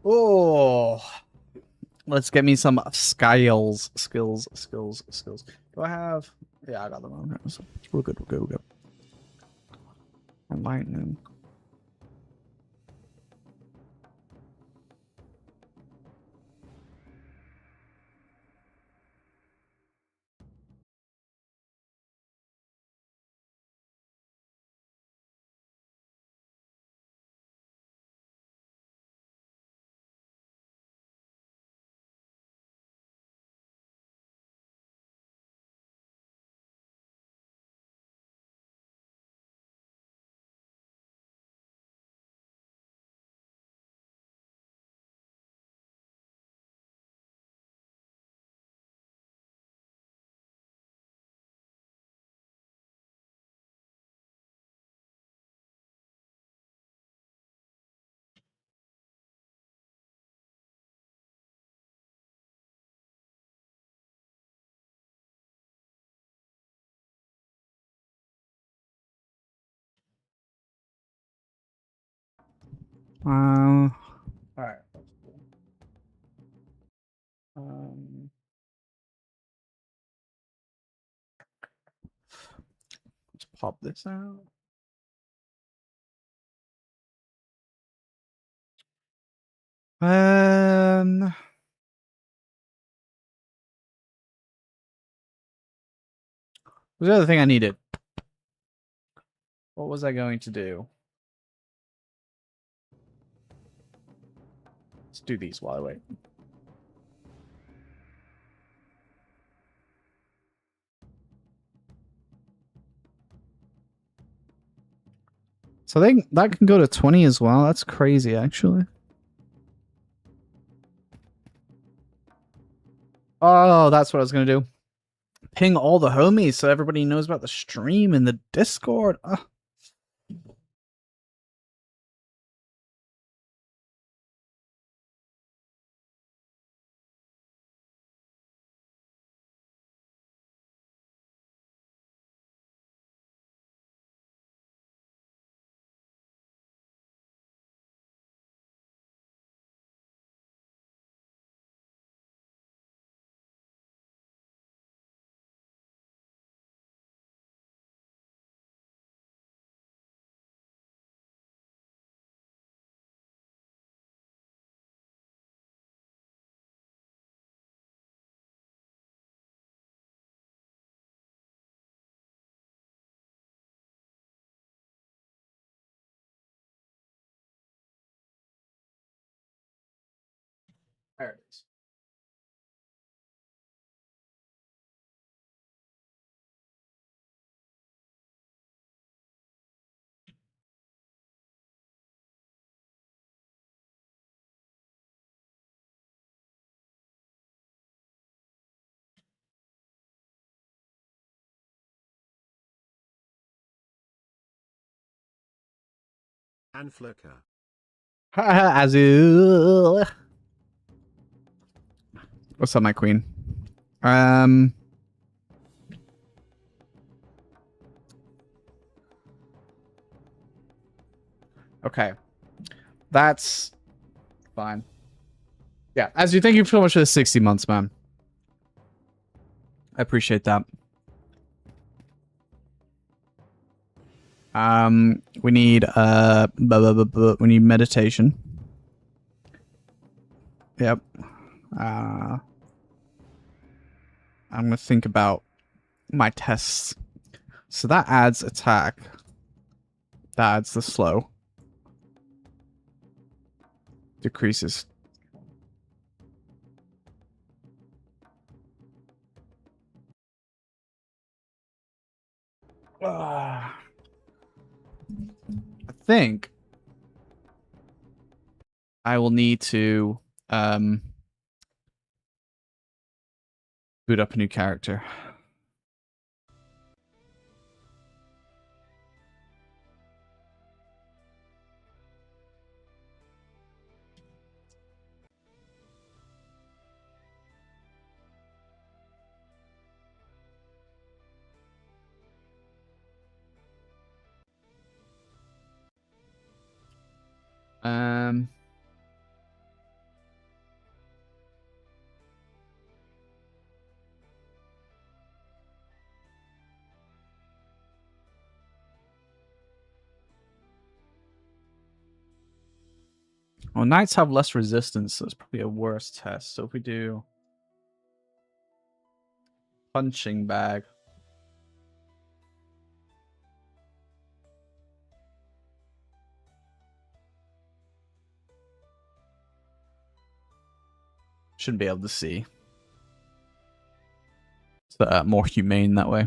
Oh, let's get me some skills. Skills. Do I have? Yeah, I got them on here. So we're good. We're good. Lightning. All right. Let's pop this out. What's the other thing I needed? What was I going to do? Let's do these while I wait. So I think that can go to 20 as well. That's crazy, actually. Oh, that's what I was going to do. Ping all the homies so everybody knows about the stream in the Discord. There it is. And Flicker. Azul. What's up, my queen? Okay. That's fine. Yeah, Azul, thank you so much for the 60 months, man. I appreciate that. We need we need meditation. Yep. I'm gonna think about my tests. So that adds attack. That adds the slow. Decreases. I think I will need to boot up a new character. Um. Well, knights have less resistance, so it's probably a worse test. So if we do punching bag. Shouldn't be able to see. It's more humane that way.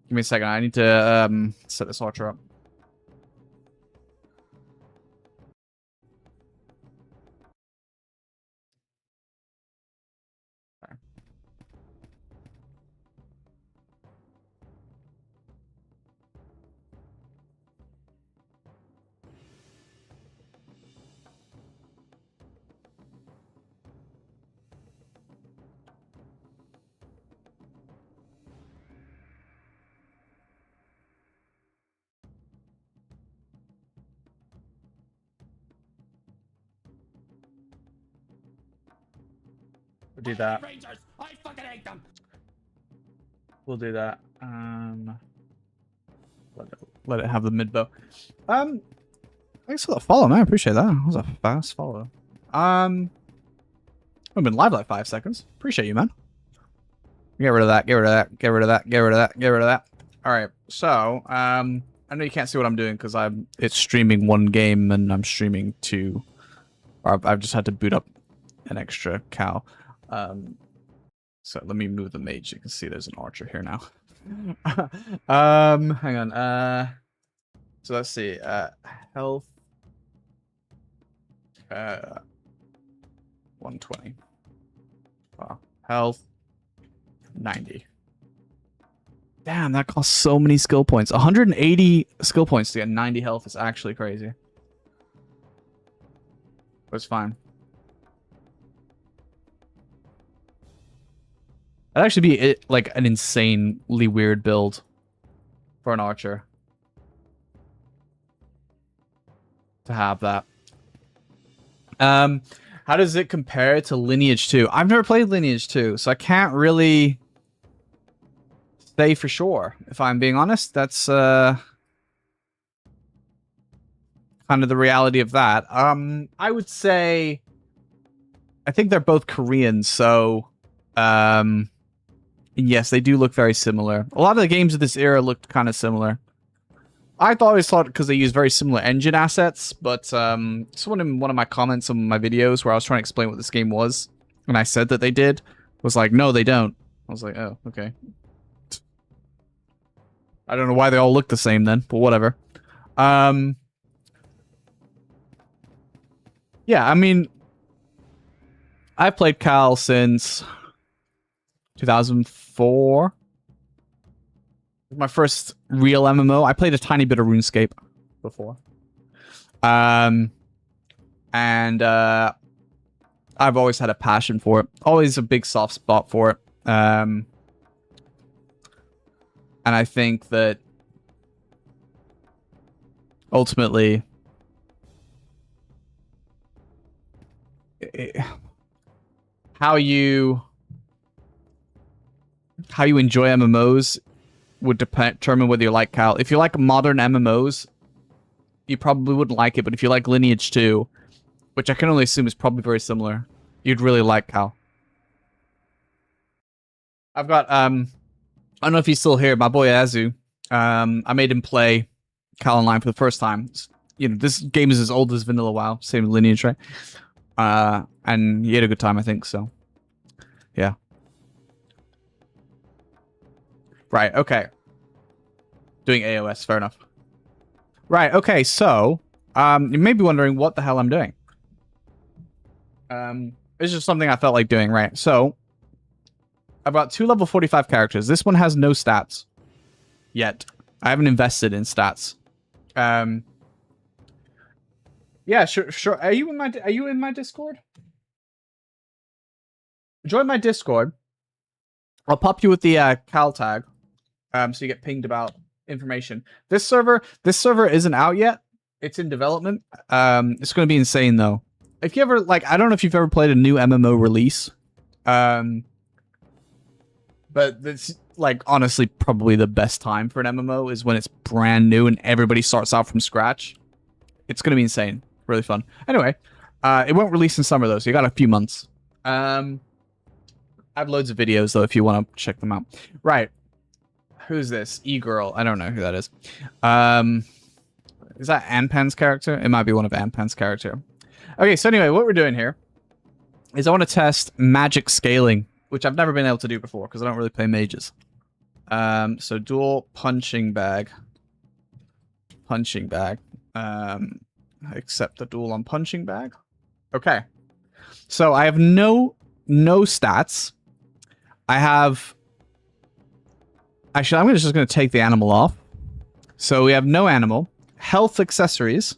Give me a second. I need to set this archer up. We'll do that. Rangers, I fucking hate them. We'll do that. Let it have the mid bow. Thanks for the follow, man. I appreciate that. That was a fast follow. I've been live like 5 seconds. Appreciate you, man. Get rid of that. Get rid of that. Get rid of that. Get rid of that. Get rid of that. All right. So, I know you can't see what I'm doing because it's streaming one game and I'm streaming two. Or I've just had to boot up an extra cow. So let me move the mage. You can see there's an archer here now. Hang on. So let's see. Health. 120. Health. 90. Damn, that costs so many skill points. 180 skill points to get 90 health is actually crazy. But it's fine. That'd actually be like an insanely weird build for an archer to have that. How does it compare to Lineage 2? I've never played Lineage 2, so I can't really say for sure. If I'm being honest, that's kind of the reality of that. I would say I think they're both Korean, so yes, they do look very similar. A lot of the games of this era looked kind of similar. I always thought because they use very similar engine assets, but someone in one of my comments on my videos where I was trying to explain what this game was, and I said that they did, was like, no, they don't. I was like, oh, okay. I don't know why they all look the same then, but whatever. Yeah, I mean, I've played Cal since 2004. My first real MMO. I played a tiny bit of RuneScape before. And I've always had a passion for it. Always a big soft spot for it. And I think that ultimately how you enjoy MMOs would determine whether you like Cal. If you like modern MMOs, you probably wouldn't like it, but if you like Lineage 2, which I can only assume is probably very similar, you'd really like Cal. I've got, I don't know if he's still here, my boy Azu. I made him play Cal Online for the first time. You know, this game is as old as Vanilla WoW, same with Lineage, right? And he had a good time, I think, so. Yeah. Right, okay. Doing AOS, fair enough. Right, okay, so, you may be wondering what the hell I'm doing. It's just something I felt like doing, right? So, I've got 2 level 45 characters. This one has no stats. Yet. I haven't invested in stats. Yeah, sure. Are you in my Discord? Join my Discord. I'll pop you with the cal tag, so you get pinged about information. This server isn't out yet. It's in development. It's going to be insane though. If you ever like, I don't know if you've ever played a new MMO release, but it's like honestly probably the best time for an MMO is when it's brand new and everybody starts out from scratch. It's going to be insane. Really fun. Anyway, it won't release in summer though, so you got a few months. I have loads of videos though if you want to check them out. Right. Who's this? E-Girl. I don't know who that is. Is that Anpan's character? It might be one of Anpan's character. Okay, so anyway, what we're doing here is I want to test magic scaling, which I've never been able to do before because I don't really play mages. So dual punching bag. Punching bag. Accept the duel on punching bag. Okay. So I have no stats. I have... Actually, I'm just going to take the animal off. So we have no animal. Health accessories.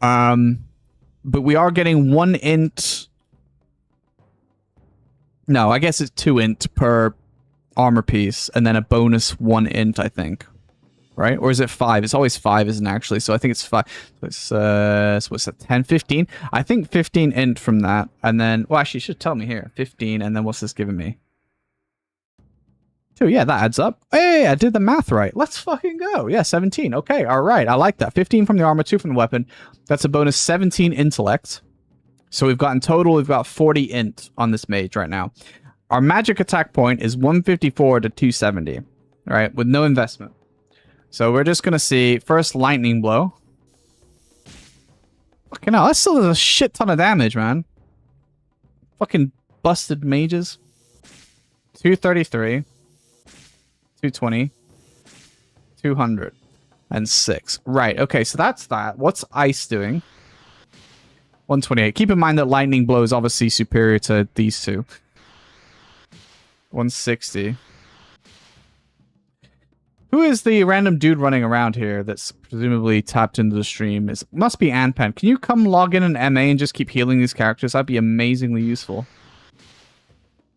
But we are getting 1 int... No, I guess it's 2 int per armor piece. And then a bonus 1 int, I think. Right? Or is it 5? It's always 5, isn't it, actually? So I think it's 5. So it's, so what's that? 10, 15? I think 15 int from that. And then... Well, actually, you should tell me here. 15, and then what's this giving me? 2, yeah, that adds up. Hey, I did the math right. Let's fucking go. Yeah, 17. Okay, all right. I like that. 15 from the armor, 2 from the weapon. That's a bonus 17 intellect. So we've got in total, we've got 40 int on this mage right now. Our magic attack point is 154 to 270. All right, with no investment. So we're just going to see first lightning blow. Fucking hell, that still does a shit ton of damage, man. Fucking busted mages. 233. 220. 206. Right, okay, so that's that. What's ice doing? 128. Keep in mind that lightning blow is obviously superior to these two. 160. Who is the random dude running around here that's presumably tapped into the stream? Must be Anpan. Can you come log in an MA and just keep healing these characters? That'd be amazingly useful.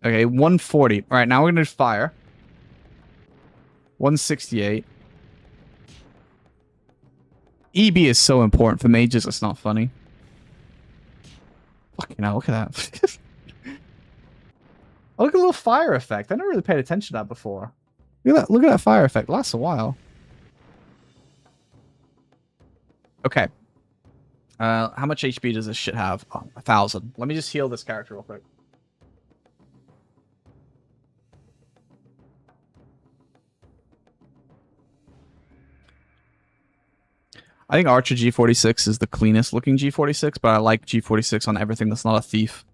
Okay, 140. All right, now we're going to do fire. 168. EB is so important for mages, it's not funny. Fucking hell, look at that. Oh, look at a little fire effect. I never really paid attention to that before. Look at that fire effect. Lasts a while. Okay. How much HP does this shit have? Oh, 1,000. Let me just heal this character real quick. I think Archer G46 is the cleanest looking G46, but I like G46 on everything that's not a thief.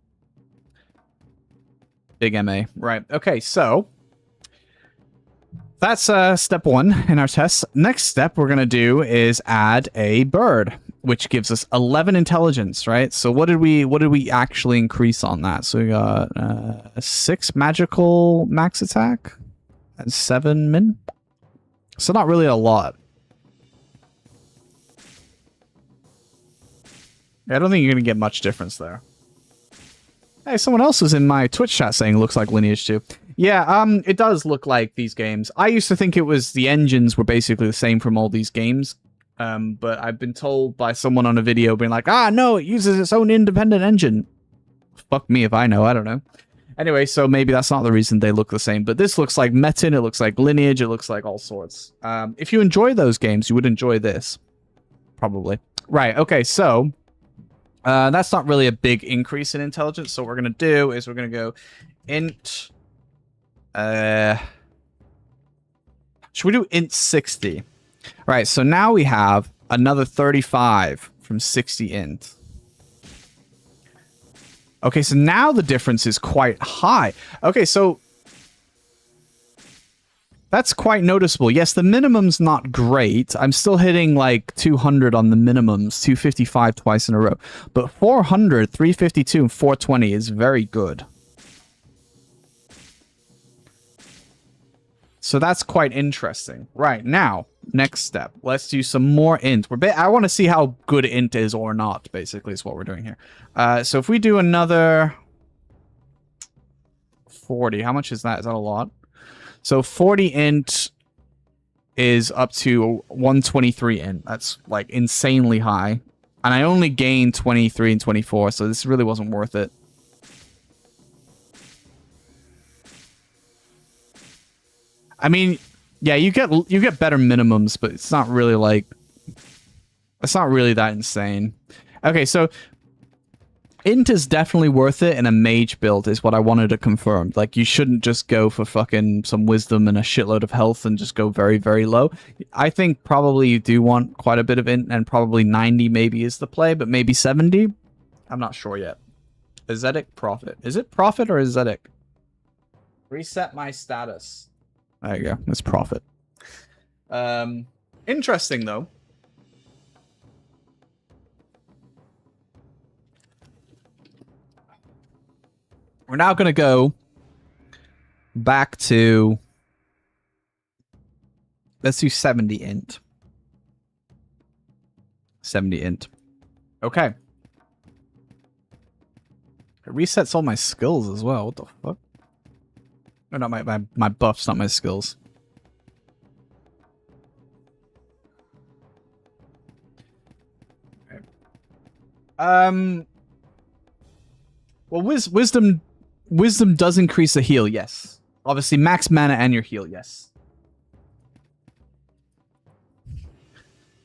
Big MA. Right. Okay, so that's step 1 in our test. Next step we're going to do is add a bird, which gives us 11 intelligence, right? So what did we actually increase on that? So we got 6 magical max attack and 7 min. So not really a lot. I don't think you're going to get much difference there. Hey, someone else was in my Twitch chat saying it looks like Lineage 2. Yeah, it does look like these games. I used to think it was the engines were basically the same from all these games. But I've been told by someone on a video being like, no, it uses its own independent engine. Fuck me if I know, I don't know. Anyway, so maybe that's not the reason they look the same. But this looks like Metin, it looks like Lineage, it looks like all sorts. If you enjoy those games, you would enjoy this. Probably. Right, okay, so... that's not really a big increase in intelligence. So what we're going to do is we're going to go int... should we do int 60? Right, so now we have another 35 from 60 int. Okay, so now the difference is quite high. Okay, so... that's quite noticeable. Yes, the minimum's not great. I'm still hitting like 200 on the minimums, 255 twice in a row. But 400, 352, and 420 is very good. So that's quite interesting. Right, now, next step. Let's do some more int. I want to see how good int is or not, basically, is what we're doing here. So if we do another 40, how much is that? Is that a lot? So 40 int is up to 123 int. That's, like, insanely high. And I only gained 23 and 24, so this really wasn't worth it. I mean, yeah, you get better minimums, but it's not really like it's not really that insane. Okay, so int is definitely worth it in a mage build is what I wanted to confirm. Like, you shouldn't just go for fucking some wisdom and a shitload of health and just go very, very low. I think probably you do want quite a bit of int, and probably 90 maybe is the play, but maybe 70? I'm not sure yet. Ascetic Prophet. Is it Prophet or Ascetic? Reset my status. There you go. It's Prophet. Interesting, though. We're now going to go back to... Let's do 70 int. 70 int. Okay. It resets all my skills as well. What the fuck? Oh, not my buffs, not my skills. Okay. Well, wisdom does increase the heal, yes. Obviously, max mana and your heal, yes.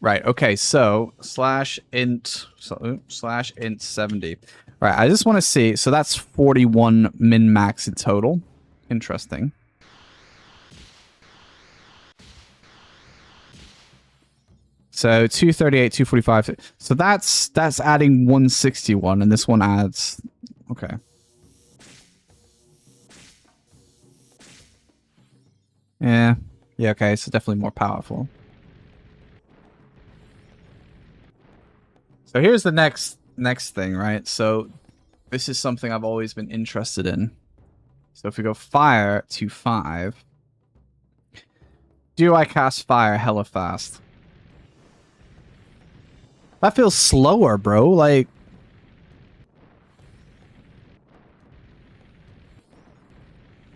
Right, okay, so /int 70. Right, I just want to see. So that's 41 min max in total. Interesting. So 238, 245. So that's adding 161, and this one adds. Okay. Yeah. Yeah, okay, so definitely more powerful. So here's the next thing, right? So this is something I've always been interested in. So if we go fire to 5, do I cast fire hella fast? That feels slower, bro. Like,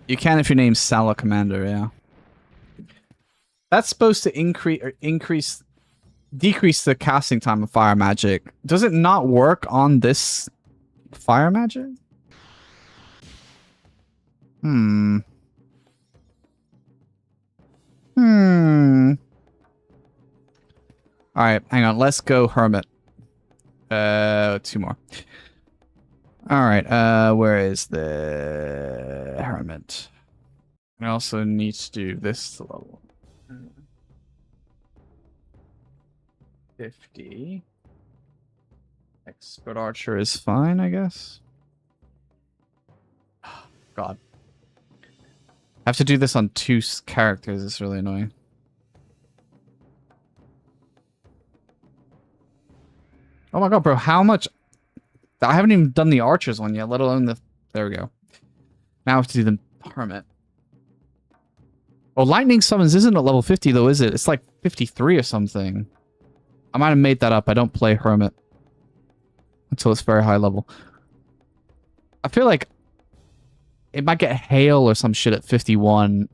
you can if your name's Sala Commander, yeah. That's supposed to decrease the casting time of fire magic. Does it not work on this fire magic? Alright, hang on. Let's go Hermit. 2 more. Alright, where is the Hermit? I also need to do this level. 50. Expert Archer is fine, I guess. God. I have to do this on 2 characters. It's really annoying. Oh my god, bro. How much... I haven't even done the Archers one yet, let alone the... There we go. Now I have to do the Hermit. Oh, Lightning Summons isn't at level 50, though, is it? It's like 53 or something. I might have made that up. I don't play Hermit until it's very high level. I feel like it might get Hail or some shit at 51.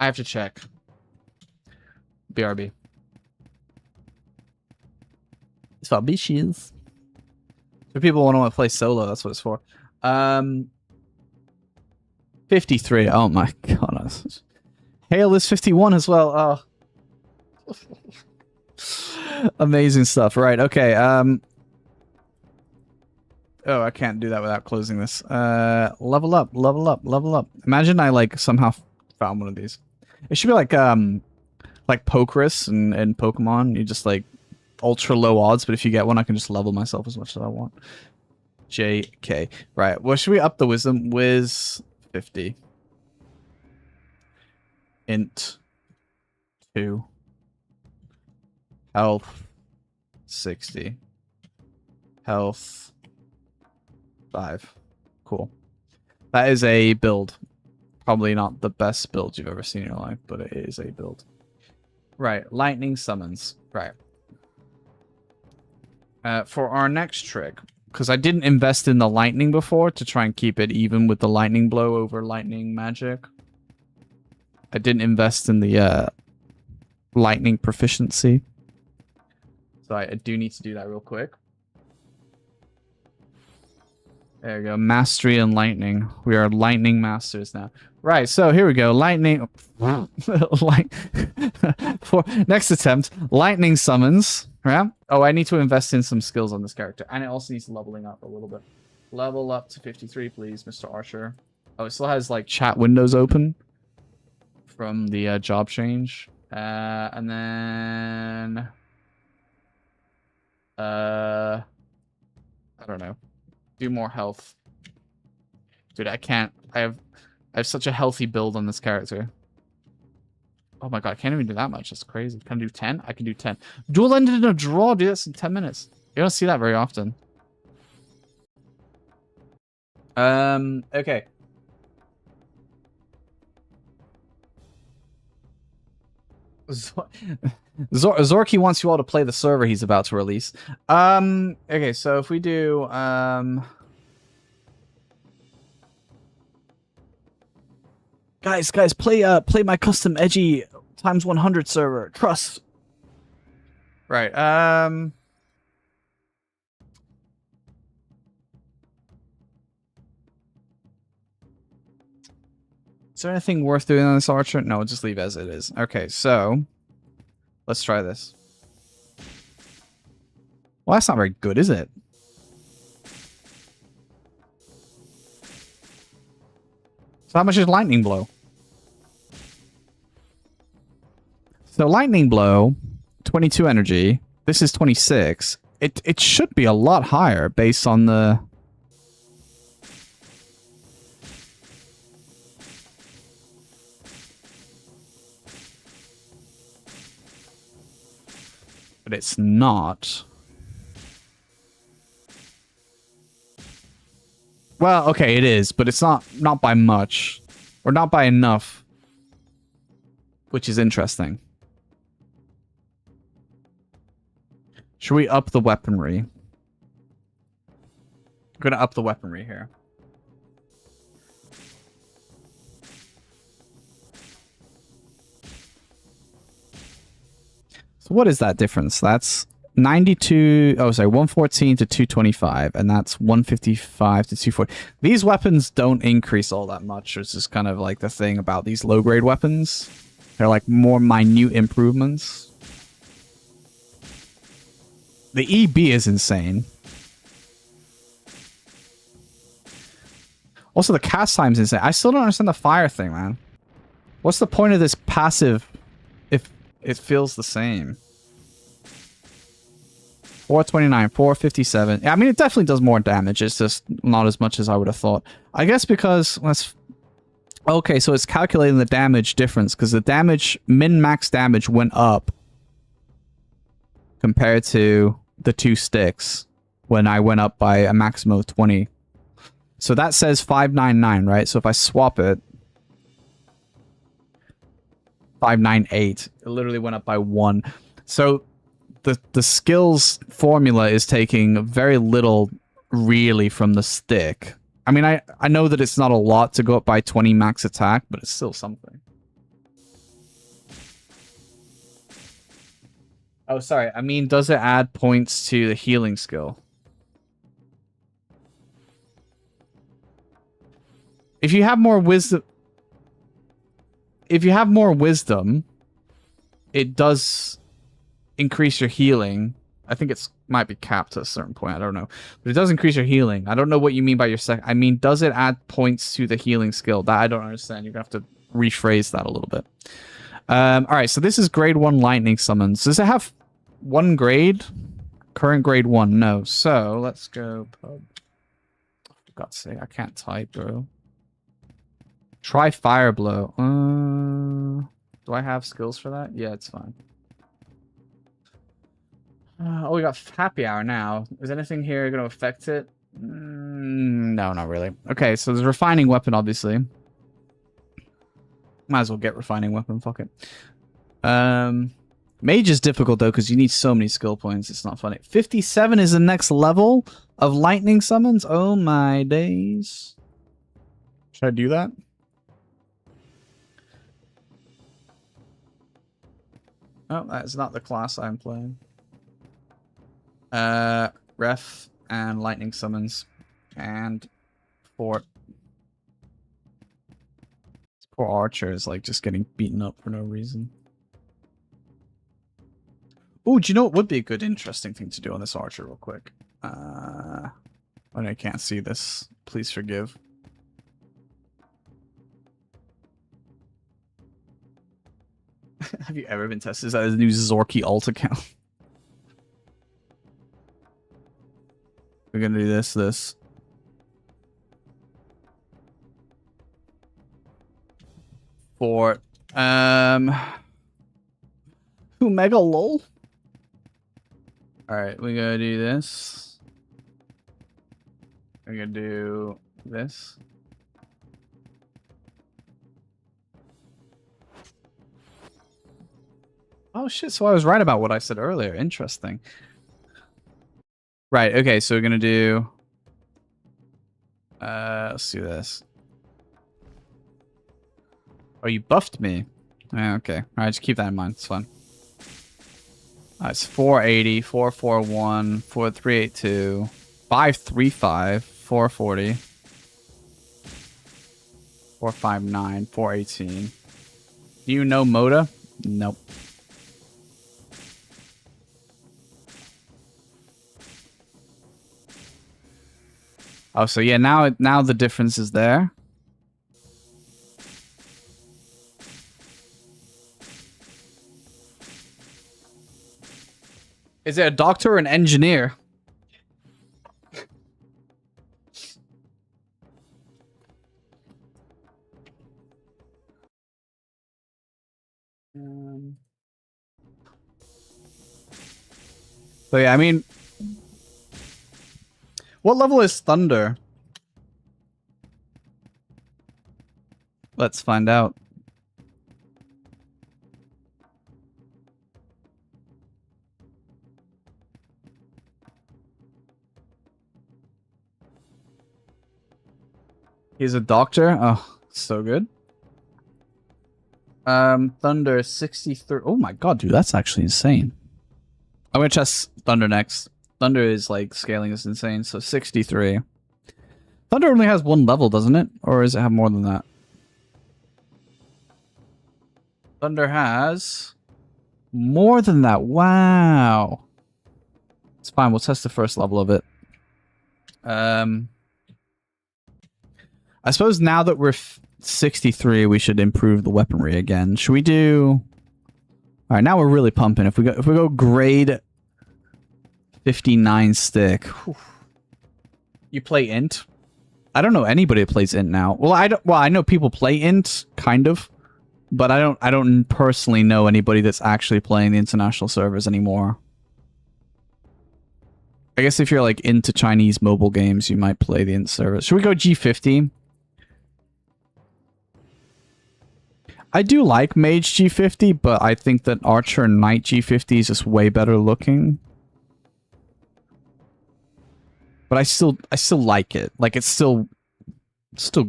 I have to check. BRB. It's for bitches. For people who want to play solo, that's what it's for. 53. Oh my god. Hail is 51 as well. Oh. Amazing stuff. Right, okay. Oh, I can't do that without closing this. Level up, level up, level up. Imagine I like somehow found one of these. It should be like Pokerus and Pokemon. You just like ultra low odds, but if you get one, I can just level myself as much as I want. JK. Right. Well, should we up the wisdom? Wiz 50. Int 2. Health 60. Health 5. Cool. That is a build. Probably not the best build you've ever seen in your life, but it is a build. Right, lightning summons. Right. For our next trick, because I didn't invest in the lightning before to try and keep it even with the lightning blow over lightning magic. I didn't invest in the lightning proficiency. So I do need to do that real quick. There we go. Mastery and lightning. We are lightning masters now. Right, so here we go. Lightning. For next attempt, lightning summons. Yeah. Oh, I need to invest in some skills on this character. And it also needs leveling up a little bit. Level up to 53, please, Mr. Archer. Oh, it still has, like, chat windows open from the job change. And then... I don't know. Do more health. Dude, I can't. I have such a healthy build on this character. Oh my god, I can't even do that much. That's crazy. Can I do 10? I can do 10. Duel ended in a draw, dude. That's in 10 minutes. You don't see that very often. Okay. Zorky wants you all to play the server he's about to release. Okay, so if we do, Guys, play my custom edgy times 100 server. Trust. Right. Is there anything worth doing on this archer? No, we'll just leave as it is. Okay, so let's try this. Well, that's not very good, is it? So how much is lightning blow? So lightning blow, 22 energy. This is 26. It should be a lot higher based on the... But it's not. Well, okay, it is, but it's not by much. Or not by enough. Which is interesting. Should we up the weaponry? I'm gonna up the weaponry here. So what is that difference? That's 92, oh sorry, 114 to 225, and that's 155 to 240. These weapons don't increase all that much. It's just kind of like the thing about these low-grade weapons. They're like more minute improvements. The EB is insane. Also, the cast time's insane. I still don't understand the fire thing, man. What's the point of this passive if it feels the same? 429, 457. Yeah, I mean, it definitely does more damage. It's just not as much as I would have thought. I guess because... Okay, so it's calculating the damage difference, because the damage, min-max damage went up compared to the 2 sticks when I went up by a maximum of 20. So that says 599, right? So if I swap it, 598, it literally went up by 1. So the skills formula is taking very little really from the stick. I mean, I know that it's not a lot to go up by 20 max attack, but it's still something. Oh, sorry. I mean, does it add points to the healing skill? If you have more wisdom... If you have more wisdom, it does increase your healing. I think it's might be capped at a certain point. I don't know. But it does increase your healing. I don't know what you mean by your second. I mean, does it add points to the healing skill? That I don't understand. You're going to have to rephrase that a little bit. Alright, so this is grade 1 lightning summons. Does it have 1 grade? Current grade 1. No. So, let's go pub. For God's sake, I can't type, bro. Try fire blow. Do I have skills for that? Yeah, it's fine. Oh, we got happy hour now. Is anything here going to affect it? No, not really. Okay, so there's refining weapon, obviously. Might as well get refining weapon. Fuck it. Mage is difficult though because you need so many skill points. It's not funny. 57 is the next level of lightning summons. Oh my days. Should I do that? Oh, that's not the class I'm playing. Ref and lightning summons and fort. This poor archer is like just getting beaten up for no reason. Oh, do you know what would be a good, interesting thing to do on this archer real quick? I can't see this. Please forgive. Have you ever been tested? Is that his new Zorky alt account? We're gonna do this. For, Mega lol? Alright, we gotta do this. We're gonna do this. Oh shit, so I was right about what I said earlier. Interesting. Right, okay, so we're gonna do... let's do this. Oh, you buffed me. Okay, alright, just keep that in mind. It's fun. It's 480, 441, 4382, 535, 440, 459, 418. Do you know Moda? Nope. Oh, so yeah, now the difference is there. Is it a doctor or an engineer? So yeah, I mean, what level is Thunder? Let's find out. He's a doctor? Oh, so good. Thunder 63. Oh my god, dude, that's actually insane. I'm gonna test Thunder next. Thunder is like scaling is insane, so 63. Thunder only has one level, doesn't it? Or does it have more than that? Thunder has more than that. Wow. It's fine, we'll test the first level of it. I suppose now that we're 63, we should improve the weaponry again. Should we do... All right, now we're really pumping. If we go grade 59 stick. Whew. You play int? I don't know anybody that plays int now. Well, I know people play int kind of, but I don't personally know anybody that's actually playing the international servers anymore. I guess if you're like into Chinese mobile games, you might play the int servers. Should we go G50? I do like Mage G50, but I think that Archer and Knight G50 is just way better looking. But I still like it. Like it's still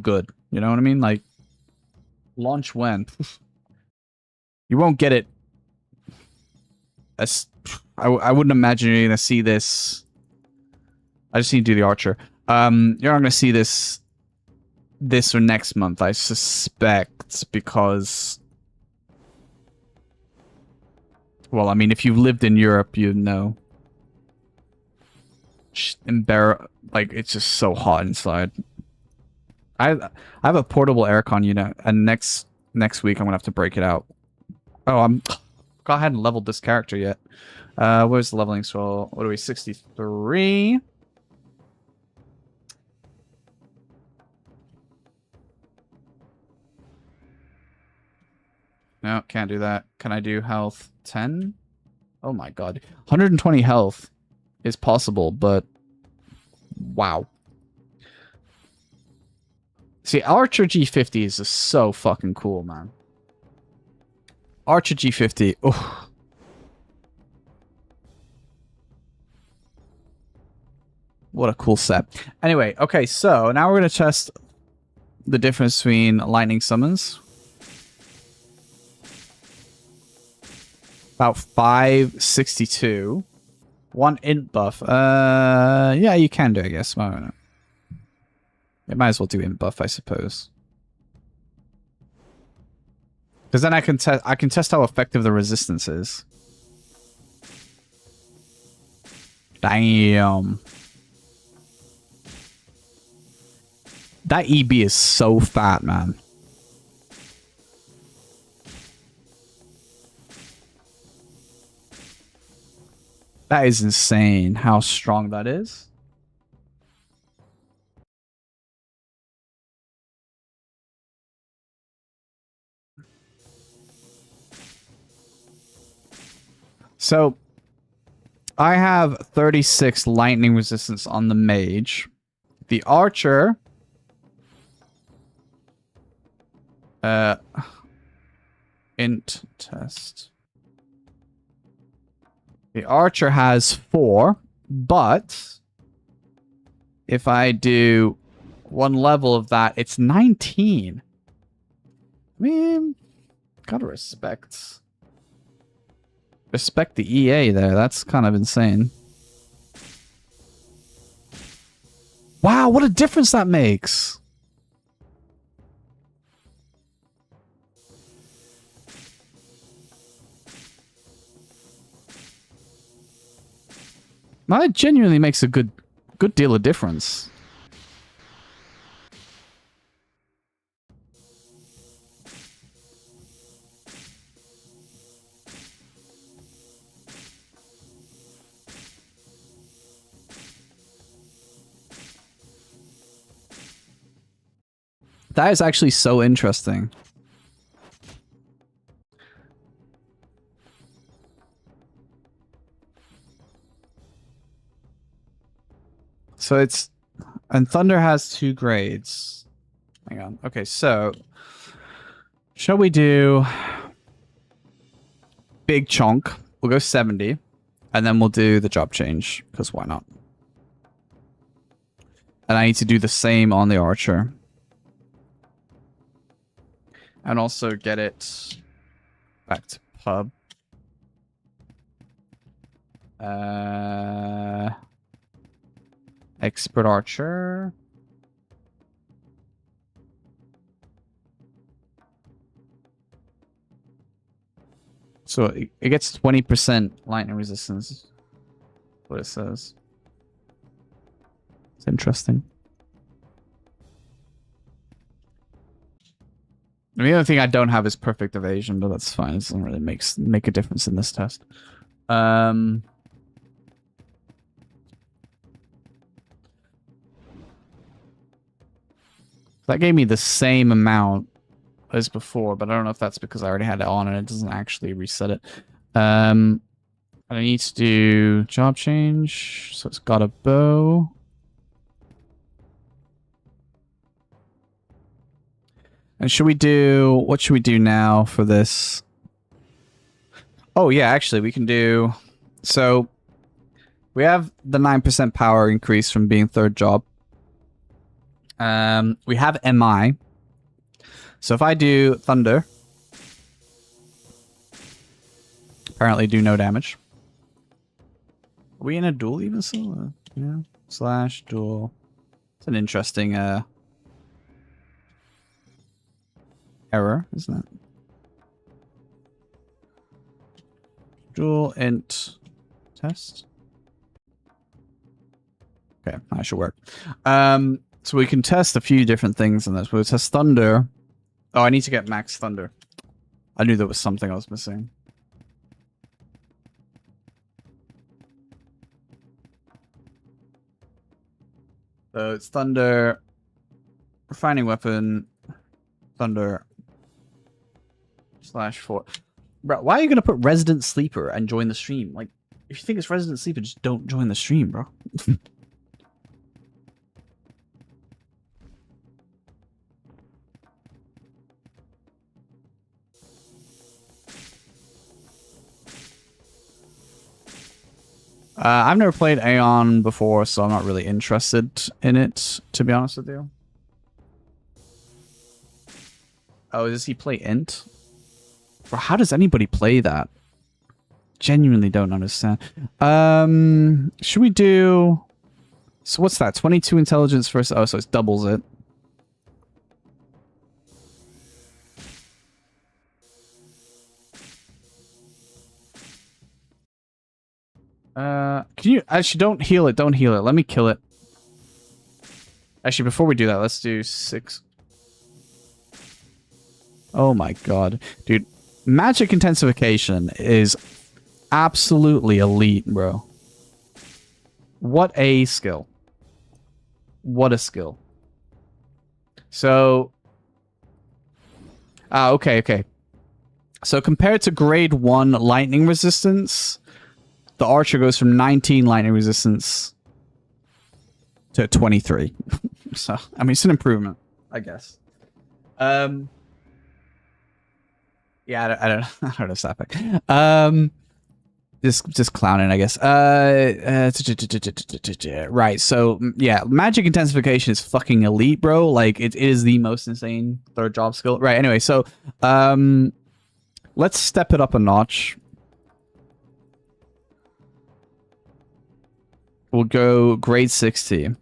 good. You know what I mean? Like launch when? You won't get it. I wouldn't imagine you're gonna see this. I just need to do the Archer. You're not gonna see this or next month, I suspect, because... Well, I mean, if you've lived in Europe, you know. Like, it's just so hot inside. I have a portable aircon unit, and next week I'm gonna have to break it out. Oh, I hadn't leveled this character yet. Where's the leveling scroll? What are we, 63? No, can't do that. Can I do health 10? Oh my god. 120 health is possible, but... Wow. See, Archer G50 is just so fucking cool, man. Archer G50. Oh. What a cool set. Anyway, okay, so now we're going to test the difference between lightning summons. About 562. 1 int buff. Yeah, you can do, I guess. Why not? It might as well do int buff, I suppose. Because then I can test how effective the resistance is. Damn. That EB is so fat, man. That is insane how strong that is. So, I have 36 lightning resistance on the mage. The archer... int test. The archer has 4, but if I do 1 level of that, it's 19. I mean, gotta respect the EA there. That's kind of insane. Wow, what a difference that makes. That genuinely makes a good deal of difference. That is actually so interesting. So it's... And Thunder has 2 grades. Hang on. Okay, so... Shall we do... Big chunk? We'll go 70. And then we'll do the job change. Because why not? And I need to do the same on the archer. And also get it back to pub. Expert archer. So it gets 20% lightning resistance. What it says. It's interesting. The only thing I don't have is perfect evasion, but that's fine. It doesn't really make a difference in this test. That gave me the same amount as before, but I don't know if that's because I already had it on and it doesn't actually reset it. I need to do job change, so it's got a bow. And should we do... What should we do now for this? Oh, yeah, actually, we can do... So, we have the 9% power increase from being 3rd job. We have MI. So if I do Thunder... Apparently do no damage. Are we in a duel even still? Yeah. Slash duel. It's an interesting... error, isn't it? Dual int test. Okay, that should work. So we can test a few different things in this. We'll test Thunder. Oh, I need to get max Thunder. I knew there was something I was missing. So it's Thunder, Refining Weapon, Thunder, /4. Bro, why are you going to put Resident Sleeper and join the stream? Like, if you think it's Resident Sleeper, just don't join the stream, bro. I've never played Aeon before, so I'm not really interested in it, to be honest with you. Oh, does he play Int? Bro, how does anybody play that? Genuinely don't understand. Should we do... So what's that? 22 intelligence first. Oh, so it doubles it. Can you... Actually, don't heal it. Don't heal it. Let me kill it. Actually, before we do that, let's do 6. Oh my god. Dude, magic intensification is absolutely elite, bro. What a skill. What a skill. So... okay. So compared to grade 1 lightning resistance, the archer goes from 19 lightning resistance to 23. So, I mean, it's an improvement, I guess. Yeah, I don't know if that just clowning, I guess. Right. So yeah, magic intensification is fucking elite, bro. Like it is the most insane third job skill. Right. Anyway, so let's step it up a notch. We'll go grade 60.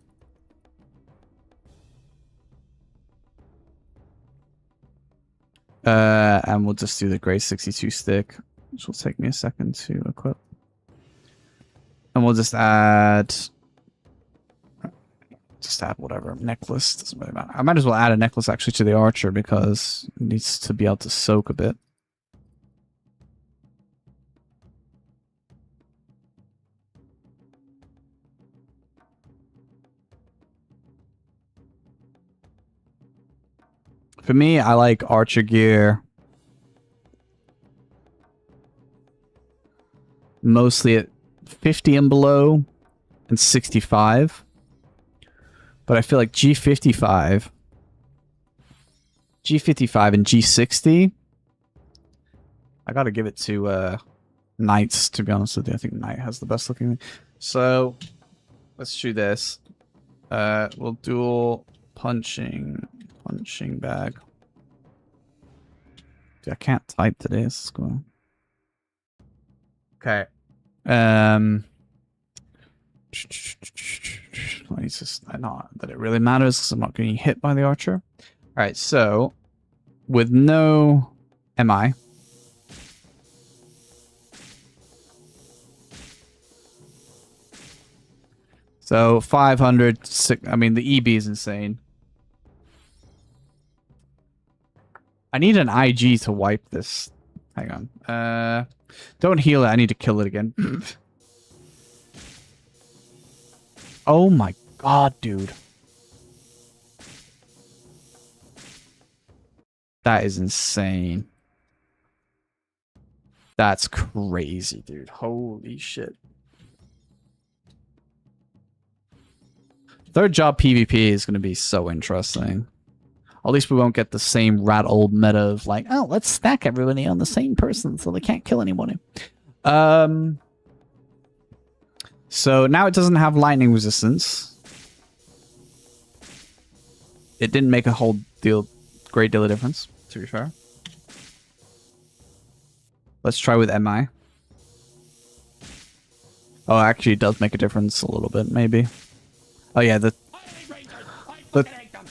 And we'll just do the grade 62 stick, which will take me a second to equip. And we'll just add whatever necklace. Doesn't really matter. I might as well add a necklace actually to the archer because it needs to be able to soak a bit. For me, I like archer gear mostly at 50 and below and 65. But I feel like G55 and G60, I gotta give it to Knights, to be honest with you. I think Knight has the best looking thing. So, let's do this. We'll dual punching bag. Dude, I can't type today. This is cool. Okay. Not that it really matters because I'm not getting hit by the archer. Alright, so with no MI. So 500, I mean the EB is insane. I need an IG to wipe this. Hang on. Don't heal it. I need to kill it again. Oh my god, dude. That is insane. That's crazy, dude. Holy shit. Third job PvP is going to be so interesting. At least we won't get the same rat old meta of like, oh, let's stack everybody on the same person so they can't kill anybody. So now it doesn't have lightning resistance. It didn't make a great deal of difference, to be fair. Let's try with MI. Oh, actually it does make a difference a little bit, maybe. Oh yeah,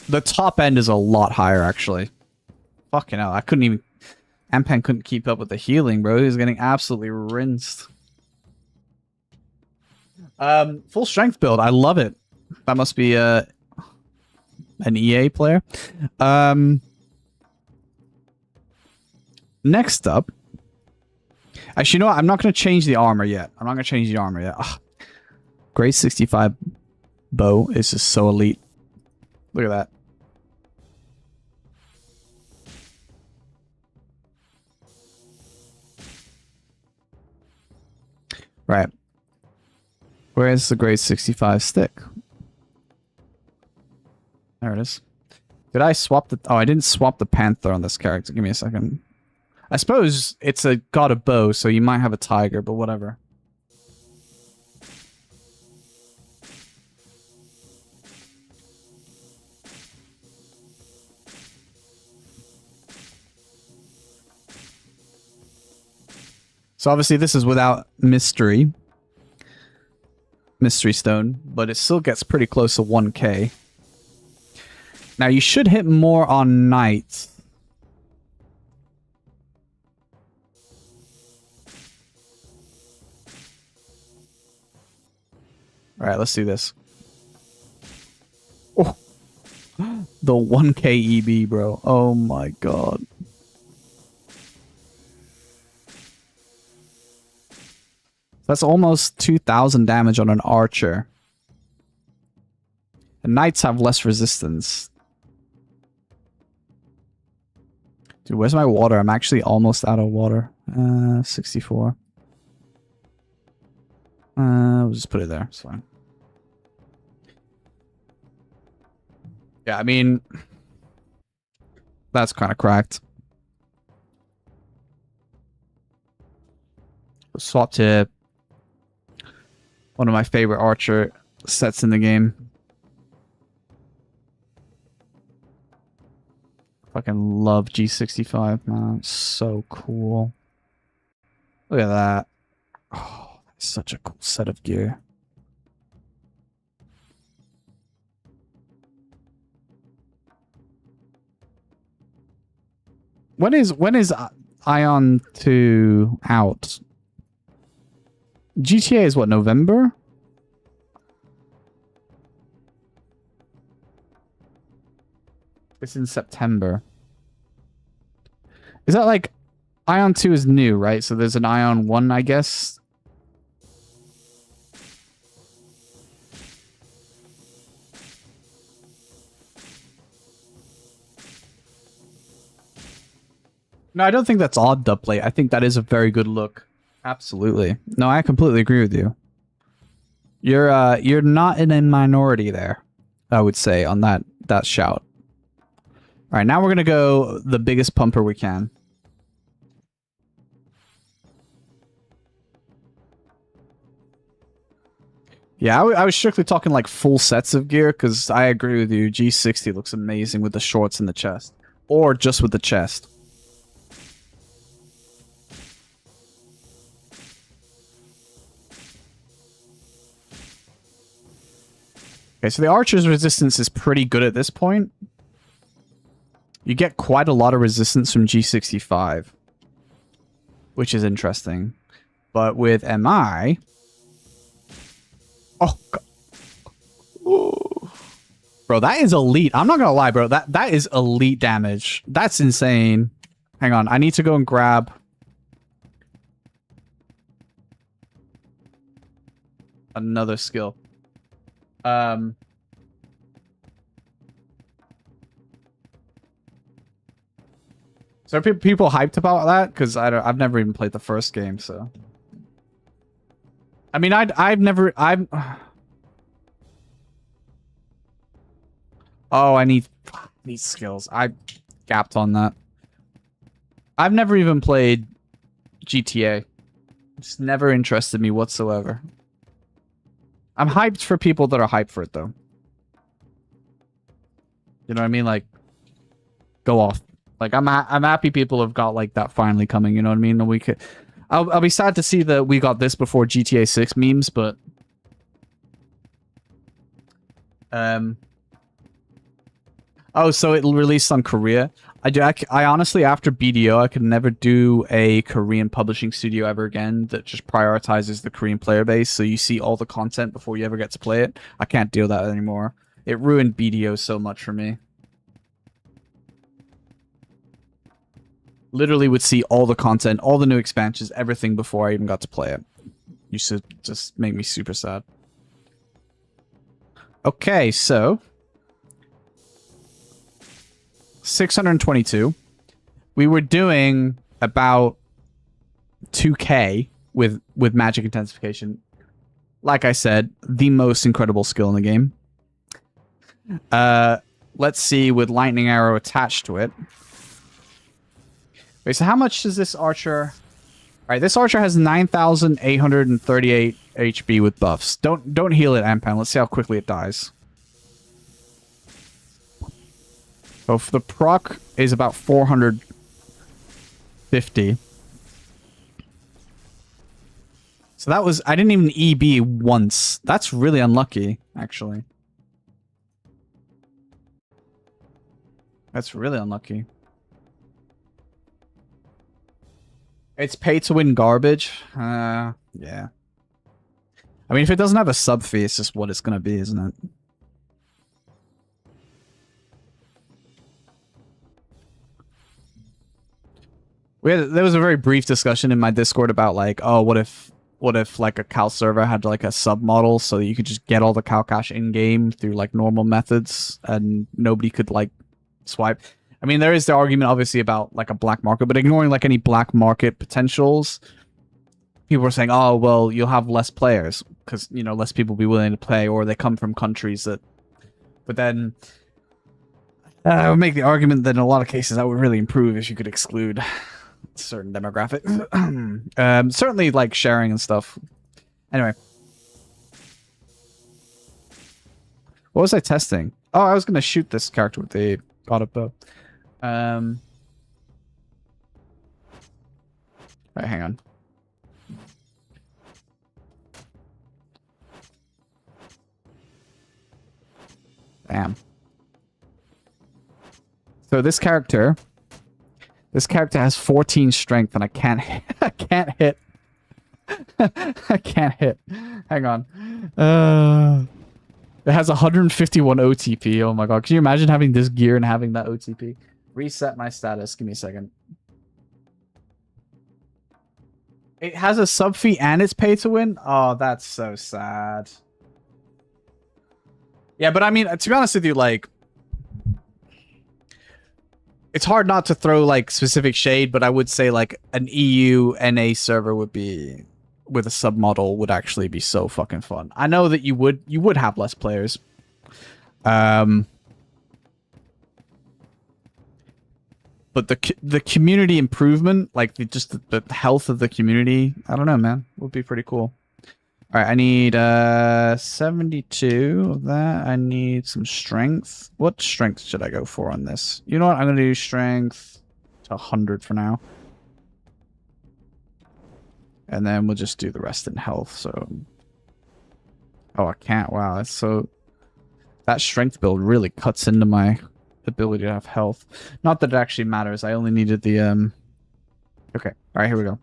the top end is a lot higher, actually. Fucking hell, I couldn't even... Ampan couldn't keep up with the healing, bro. He was getting absolutely rinsed. Full strength build. I love it. That must be an EA player. Next up... Actually, you know what? I'm not going to change the armor yet. Ugh. Grade 65 bow is just so elite. Look at that. Right. Where's the grade 65 stick? There it is. Did I swap the... Oh, I didn't swap the panther on this character. Give me a second. I suppose it's a god of bow, so you might have a tiger, but whatever. So obviously this is without mystery stone, but it still gets pretty close to 1k. Now you should hit more on night. All right, let's do this. Oh, the 1k EB, bro. Oh my god. That's almost 2,000 damage on an archer. And knights have less resistance. Dude, where's my water? I'm actually almost out of water. 64. We'll just put it there. It's fine. Yeah, I mean... That's kind of cracked. Swap to one of my favorite archer sets in the game. Fucking love G65, man. It's so cool. Look at that. Oh, that's such a cool set of gear. When is Ion 2 out? GTA is what, November? It's in September. Is that like Ion 2 is new, right? So there's an Ion 1, I guess. No, I don't think that's odd dubplate. I think that is a very good look. Absolutely. No, I completely agree with you. You're not in a minority there, I would say, on that shout. All right, now we're going to go the biggest pumper we can. Yeah, I was strictly talking like full sets of gear because I agree with you. G60 looks amazing with the shorts and the chest. Or just with the chest. Okay, so the archer's resistance is pretty good at this point. You get quite a lot of resistance from G65, which is interesting. But with MI... Oh, God. Ooh. Bro, that is elite. I'm not gonna lie, bro. That is elite damage. That's insane. Hang on, I need to go and grab... another skill. So are people hyped about that? Because I've never even played the first game, so. I mean, Oh, I need these skills. I gapped on that. I've never even played GTA. It's never interested me whatsoever. I'm hyped for people that are hyped for it, though. You know what I mean? Like, go off. Like, I'm happy people have got like that finally coming. You know what I mean? And we could. I'll be sad to see that we got this before GTA 6 memes, but oh, so it released on Korea. I honestly, after BDO, I could never do a Korean publishing studio ever again that just prioritizes the Korean player base. So you see all the content before you ever get to play it. I can't deal with that anymore. It ruined BDO so much for me. Literally would see all the content, all the new expansions, everything before I even got to play it. Used to just make me super sad. Okay, so 622. We were doing about 2k with magic intensification. Like I said, the most incredible skill in the game. Let's see with lightning arrow attached to it. Wait, so how much does this archer... Alright, this archer has 9,838 HP with buffs. Don't heal it, Ampan. Let's see how quickly it dies. So the proc is about 450. So that was... I didn't even EB once. That's really unlucky, actually. That's really unlucky. It's pay-to-win garbage. Yeah. I mean, if it doesn't have a sub fee, it's just what it's going to be, isn't it? There was a very brief discussion in my Discord about like, oh, what if like a Cal server had like a sub model so that you could just get all the Cal cash in game through like normal methods and nobody could like swipe. I mean, there is the argument obviously about like a black market, but ignoring like any black market potentials, people are saying, oh, well, you'll have less players because, you know, less people will be willing to play, or they come from countries that... But then I would make the argument that in a lot of cases that would really improve if you could exclude certain demographics. Certainly like sharing and stuff. Anyway. What was I testing? Oh, I was going to shoot this character with the auto bow. Right, hang on. Damn. So this character has 14 strength, and I can't hit. I can't hit. I can't hit. Hang on. It has 151 OTP. Oh my god. Can you imagine having this gear and having that OTP? Reset my status. Give me a second. It has a sub fee and it's pay to win? Oh, that's so sad. Yeah, but I mean, to be honest with you, like... It's hard not to throw, like, specific shade, but I would say, like, an EU NA server would be... with a submodel would actually be so fucking fun. I know that you would have less players. But the community improvement, like the health of the community, I don't know, man, would be pretty cool. All right, I need 72 of that. I need some strength. What strength should I go for on this? You know what? I'm gonna do strength to 100 for now. And then we'll just do the rest in health, so... Oh, I can't. Wow, that's so... That strength build really cuts into my ability to have health. Not that it actually matters. I only needed the, Okay. Alright, here we go.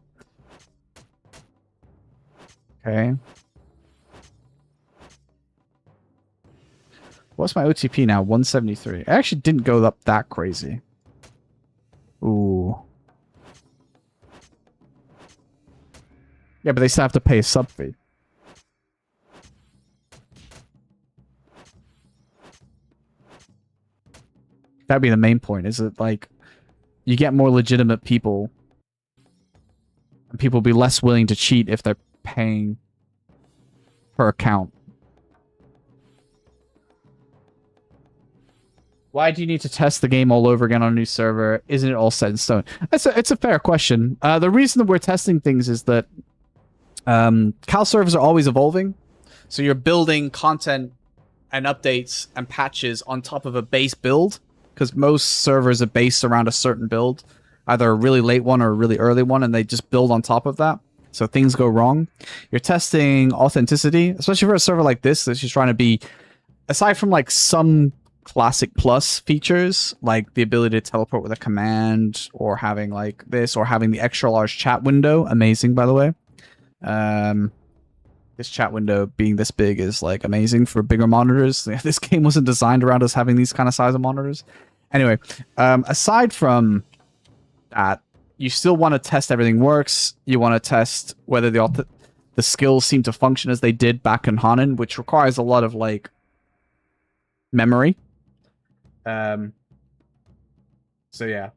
Okay. What's my OTP now? 173. I actually didn't go up that crazy. Ooh. Yeah, but they still have to pay a sub fee. That'd be the main point, is it like you get more legitimate people and people will be less willing to cheat if they're paying per account. Why do you need to test the game all over again on a new server? Isn't it all set in stone? It's a fair question. The reason that we're testing things is that Cal servers are always evolving. So you're building content and updates and patches on top of a base build. Because most servers are based around a certain build. Either a really late one or a really early one. And they just build on top of that. So things go wrong. You're testing authenticity. Especially for a server like this that's just trying to be... Aside from like some... Classic Plus features, like the ability to teleport with a command, or having like this, or having the extra large chat window. Amazing, by the way. This chat window being this big is like amazing for bigger monitors. This game wasn't designed around us having these kind of size of monitors. Anyway, aside from that, you still want to test everything works. You want to test whether the skills seem to function as they did back in Hanan, which requires a lot of like memory. So yeah.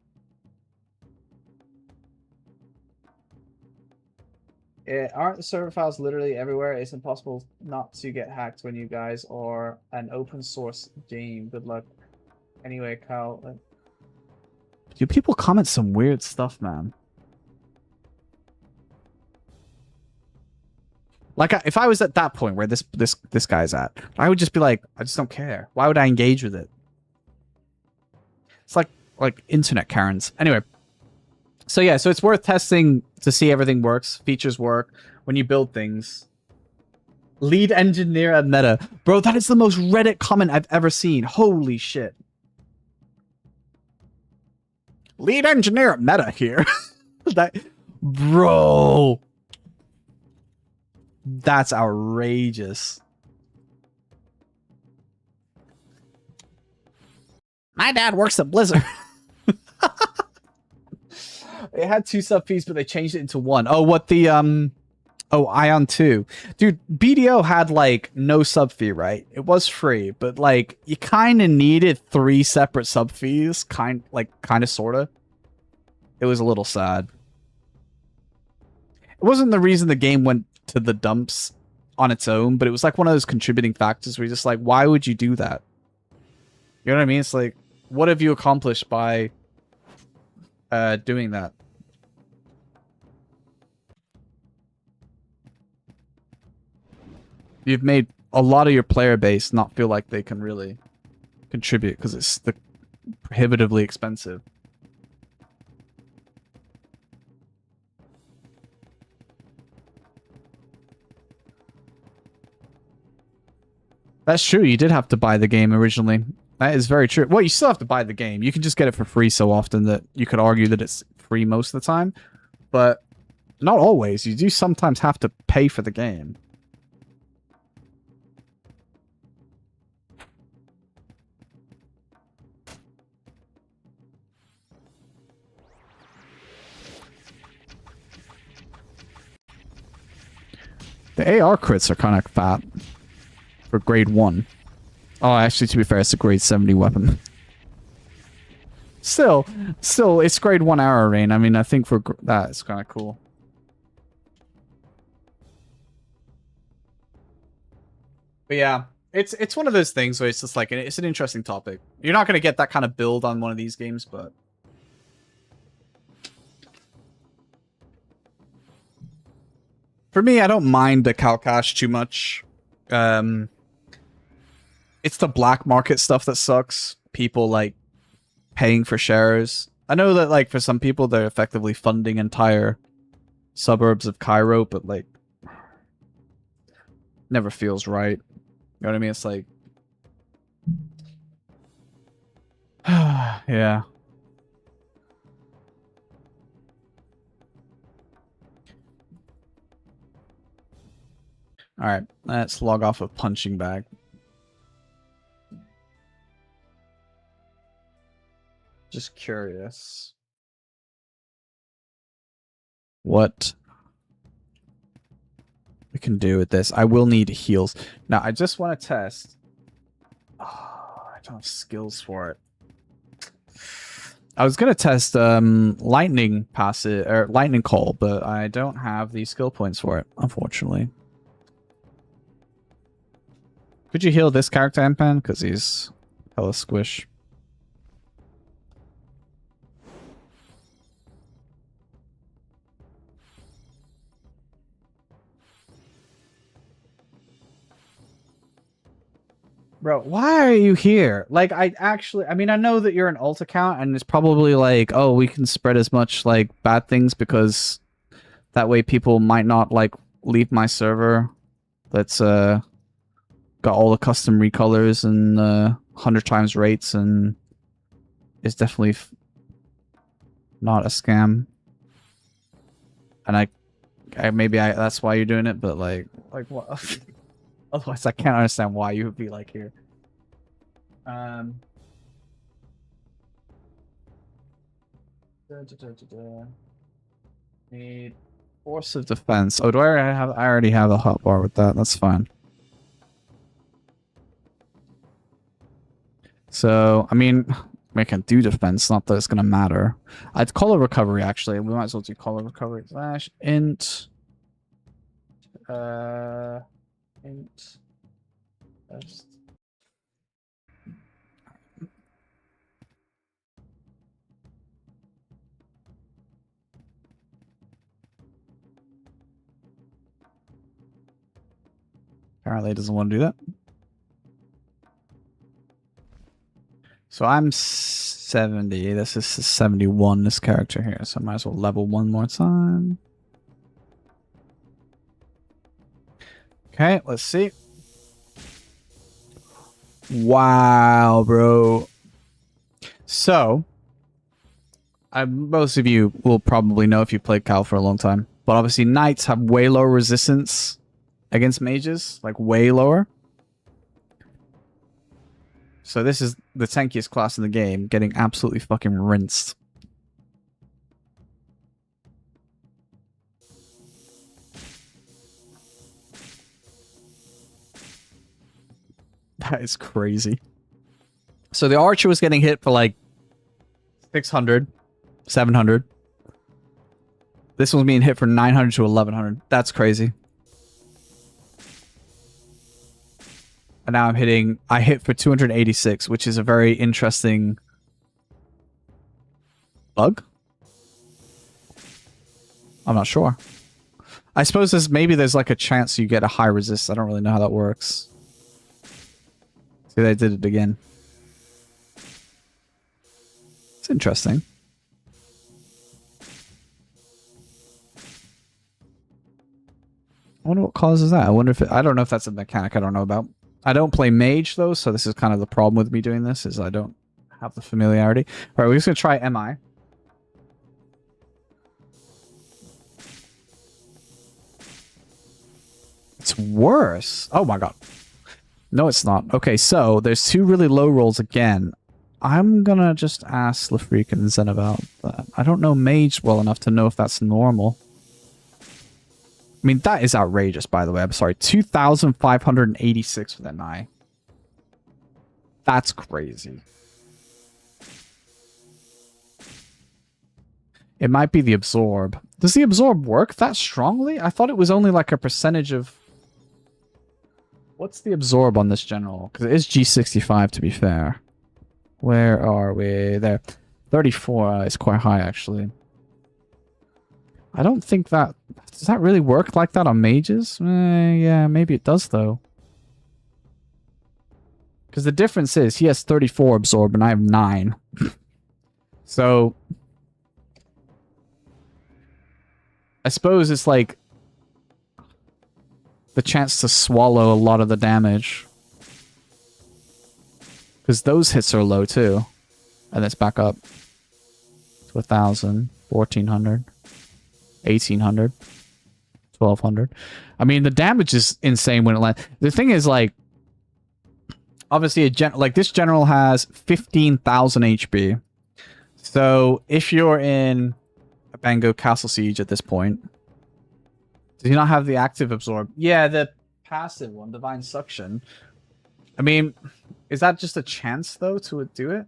Aren't the server files literally everywhere? It's impossible not to get hacked when you guys are an open source game. Good luck. Anyway, Kyle. Do people comment some weird stuff, man? Like, if I was at that point where this guy's at, I would just be like, I just don't care. Why would I engage with it? It's like internet Karens. Anyway, So yeah, so it's worth testing to see everything works, features work when you build things. Lead engineer at Meta. Bro, that is the most Reddit comment I've ever seen. Holy shit. Lead engineer at Meta here. That, bro. That's outrageous. My dad works at Blizzard. It had 2 sub fees, but they changed it into 1. Oh, what the oh, Ion 2. Dude, BDO had like no sub fee, right? It was free, but like you kind of needed 3 separate sub fees, kind of sorta. It was a little sad. It wasn't the reason the game went to the dumps on its own, but it was like one of those contributing factors where you're just like, why would you do that? You know what I mean? It's like, what have you accomplished by doing that? You've made a lot of your player base not feel like they can really contribute because it's prohibitively expensive. That's true. You did have to buy the game originally. That is very true. Well, you still have to buy the game. You can just get it for free so often that you could argue that it's free most of the time. But not always. You do sometimes have to pay for the game. The AR crits are kind of fat for grade 1. Oh, actually, to be fair, it's a grade 70 weapon. Still, it's grade 1 arrow rain. I mean, I think for that, it's kind of cool. But yeah, it's one of those things where it's just like, it's an interesting topic. You're not going to get that kind of build on one of these games, but... For me, I don't mind the cow cash too much. It's the black market stuff that sucks. People, like, paying for shares. I know that, like, for some people, they're effectively funding entire suburbs of Cairo, but, like, never feels right. You know what I mean? It's like... yeah. Alright, let's log off of punching bag. Just curious. What we can do with this. I will need heals. Now, I just want to test. Oh, I don't have skills for it. I was gonna test lightning passive or lightning call, but I don't have the skill points for it, unfortunately. Could you heal this character, Empan? Because he's hella squish. Bro, why are you here? Like, I mean, I know that you're an alt account, and it's probably like, oh, we can spread as much, like, bad things because that way people might not, like, leave my server that's, got all the custom recolors and 100 times rates and is definitely not a scam. And I maybe that's why you're doing it, but like what? Otherwise, I can't understand why you would be like here. Need force of defense. Oh, do I already have? I already have a hotbar with that. That's fine. So, I mean, we can do defense, not that it's going to matter. I'd call a recovery, actually. We might as well do call a recovery. Slash int. Int. Best. Apparently it doesn't want to do that. So I'm 70. This is 71, this character here. So I might as well level one more time. Okay, let's see. Wow, bro. So, most of you will probably know if you've played Cal for a long time. But obviously, knights have way lower resistance against mages. Like, way lower. So this is the tankiest class in the game, getting absolutely fucking rinsed. That is crazy. So the archer was getting hit for like 600, 700. This one's being hit for 900 to 1100. That's crazy. And now I hit for 286, which is a very interesting bug. I'm not sure. I suppose maybe there's like a chance you get a high resist. I don't really know how that works. See, they did it again. It's interesting. I wonder what causes that. I wonder if I don't know if that's a mechanic I don't know about. I don't play mage though, so this is kind of the problem with me doing this, is I don't have the familiarity. Alright, we're just gonna try MI. It's worse. Oh my god. No, it's not. Okay, so there's two really low rolls again. I'm gonna just ask Lafreak and Zen about that. I don't know mage well enough to know if that's normal. I mean, that is outrageous, by the way. I'm sorry. 2,586 with MI. That's crazy. It might be the absorb. Does the absorb work that strongly? I thought it was only like a percentage of... What's the absorb on this general? Because it is G65, to be fair. Where are we? There. 34 is quite high, actually. I don't think that... Does that really work like that on mages? Yeah, maybe it does, though. Because the difference is, he has 34 absorb, and I have 9. So... I suppose it's like... the chance to swallow a lot of the damage. Because those hits are low, too. And it's back up to 1,000, 1,400. 1,800, 1,200. I mean, the damage is insane when it lands. The thing is, like, obviously, like this general has 15,000 HP. So if you're in a Bango Castle Siege at this point, does he not have the active absorb? Yeah, the passive one, Divine Suction. I mean, is that just a chance though to do it?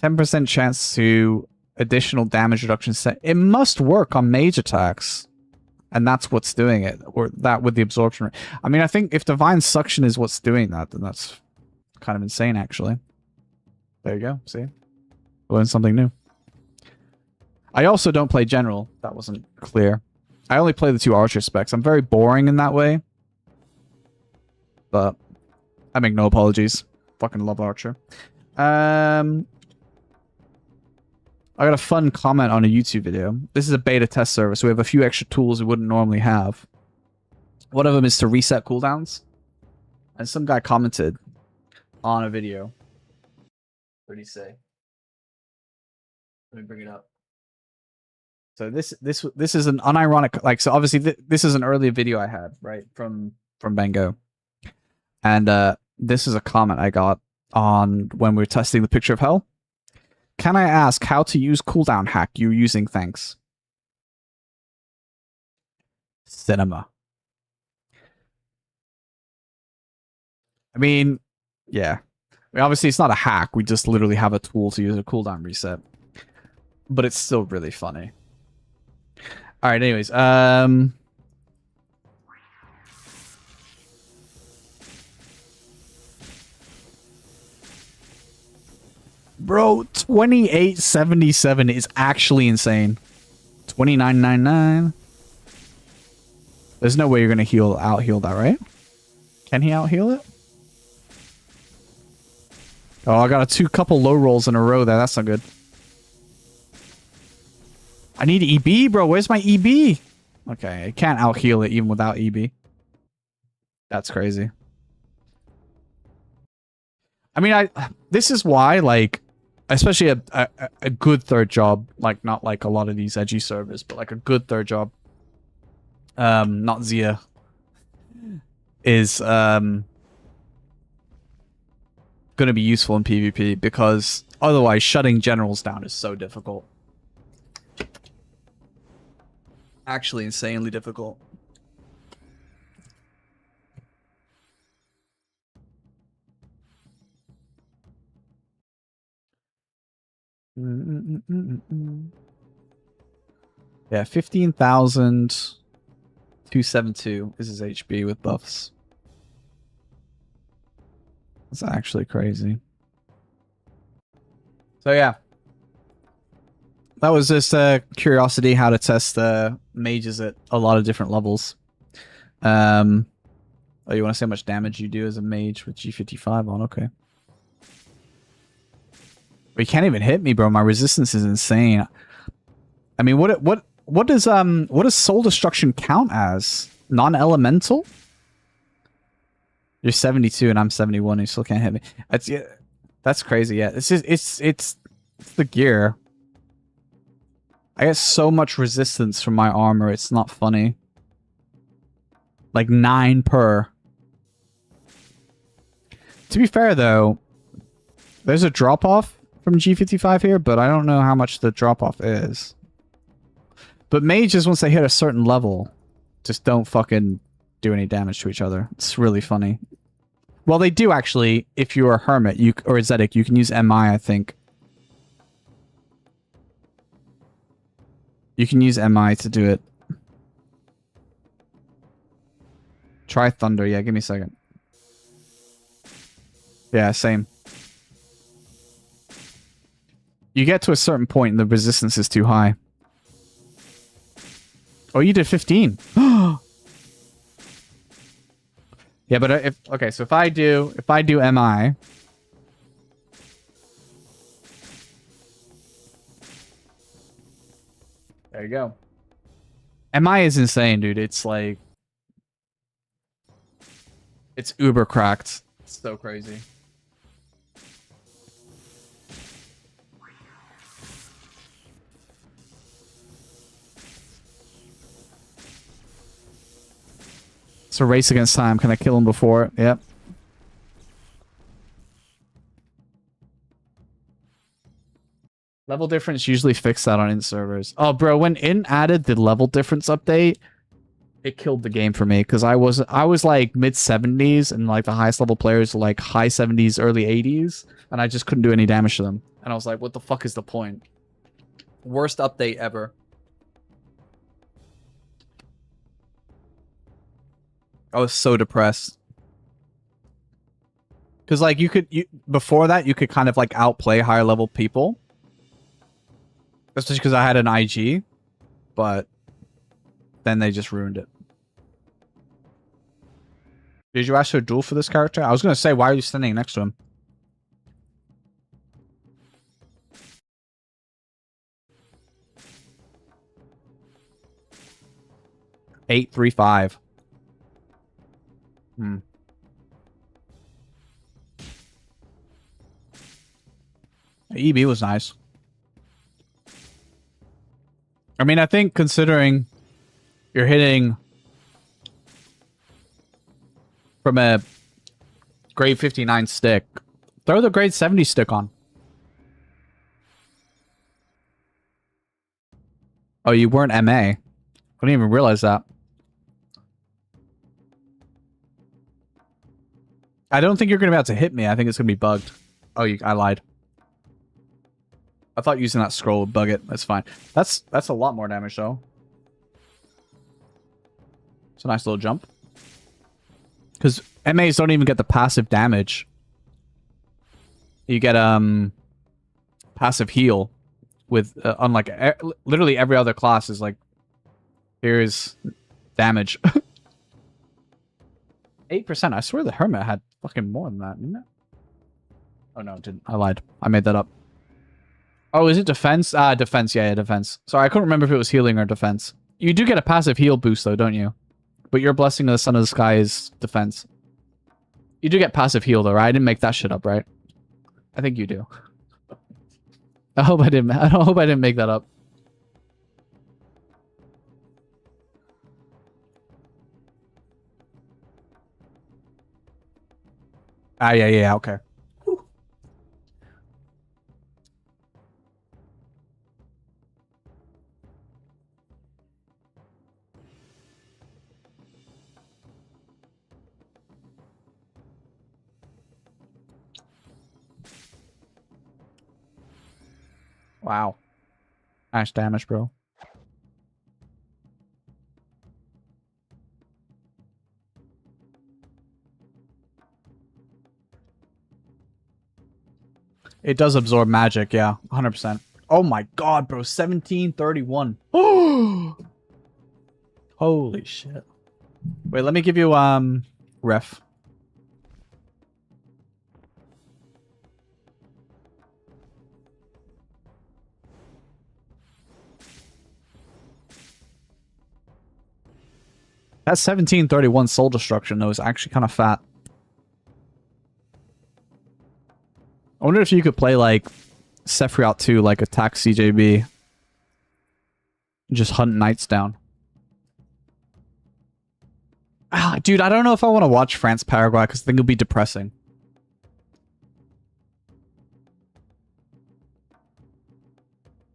10% chance to additional damage reduction set. It must work on mage attacks. And that's what's doing it. Or that with the absorption rate. I mean, I think if Divine Suction is what's doing that, then that's kind of insane, actually. There you go. See? Learn something new. I also don't play General. That wasn't clear. I only play the 2 Archer specs. I'm very boring in that way. But I make no apologies. Fucking love Archer. I got a fun comment on a YouTube video. This is a beta test server, so we have a few extra tools we wouldn't normally have. One of them is to reset cooldowns. And some guy commented on a video. What did he say? Let me bring it up. So this is an unironic, like, so obviously this is an earlier video I had, right, from Bango. And this is a comment I got on when we were testing the Picture of Hell. Can I ask how to use cooldown hack you're using? Thanks. Cinema. I mean, yeah. I mean, obviously, it's not a hack. We just literally have a tool to use a cooldown reset. But it's still really funny. Alright, anyways. Bro, 2877 is actually insane. 2999. There's no way you're gonna out heal that, right? Can he out heal it? Oh, I got a couple low rolls in a row there. That's not good. I need EB, bro. Where's my EB? Okay, I can't out heal it even without EB. That's crazy. I mean, this is why, like, especially a good third job, like, not like a lot of these edgy servers, but like a good third job, not Zia, is gonna be useful in PvP, because otherwise shutting generals down is so difficult. Actually insanely difficult. Yeah, 15,272 is his HP with buffs. That's actually crazy. So yeah. That was just a curiosity how to test mages at a lot of different levels. Oh, you want to see how much damage you do as a mage with G55 on? Okay. But you can't even hit me, bro. My resistance is insane. I mean, what does soul destruction count as? Non-elemental? You're 72 and I'm 71 and you still can't hit me. That's crazy. Yeah, it's the gear. I get so much resistance from my armor, it's not funny. Like 9 per. To be fair though, there's a drop-off from G55 here, but I don't know how much the drop-off is. But mages, once they hit a certain level, just don't fucking do any damage to each other. It's really funny. Well, they do actually, if you're a hermit or a Zedic, you can use MI, I think. You can use MI to do it. Try Thunder. Yeah, give me a second. Yeah, same. You get to a certain point and the resistance is too high. Oh, you did 15. Yeah, but if I do MI, there you go. MI is insane, dude. It's like it's uber cracked. It's so crazy. It's a race against time. Can I kill him before? Yep. Level difference usually fix that on int servers. Oh, bro, when int added the level difference update, it killed the game for me because I was like mid 70s and like the highest level players were like high 70s, early 80s, and I just couldn't do any damage to them. And I was like, what the fuck is the point? Worst update ever. I was so depressed. Because, like, before that, you could kind of, like, outplay higher level people. Especially because I had an IG. But then they just ruined it. Did you ask for a duel for this character? I was going to say, why are you standing next to him? $835. EB was nice. I mean, I think considering you're hitting from a grade 59 stick, throw the grade 70 stick on. Oh, you weren't MA. I didn't even realize that. I don't think you're going to be able to hit me. I think it's going to be bugged. Oh, I lied. I thought using that scroll would bug it. That's fine. That's a lot more damage, though. It's a nice little jump. Because MAs don't even get the passive damage. You get passive heal with unlike literally every other class is like here's damage. 8%. I swear the Hermit had fucking more than that, didn't it? Oh, no, it didn't. I lied. I made that up. Oh, is it defense? Ah, defense. Yeah, defense. Sorry, I couldn't remember if it was healing or defense. You do get a passive heal boost, though, don't you? But your Blessing of the Sun of the Sky is defense. You do get passive heal, though, right? I didn't make that shit up, right? I think you do. I hope I didn't. I hope I didn't make that up. Ah, yeah, okay. Wow. Nice damage, bro. It does absorb magic, yeah. 100%. Oh my god, bro. 1731. Holy shit. Wait, let me give you, ref. That 1731 soul destruction, though, is actually kind of fat. I wonder if you could play, like, Sephiroth 2, like, attack CJB. Just hunt knights down. Ah, dude, I don't know if I want to watch France Paraguay, because I think it'll be depressing.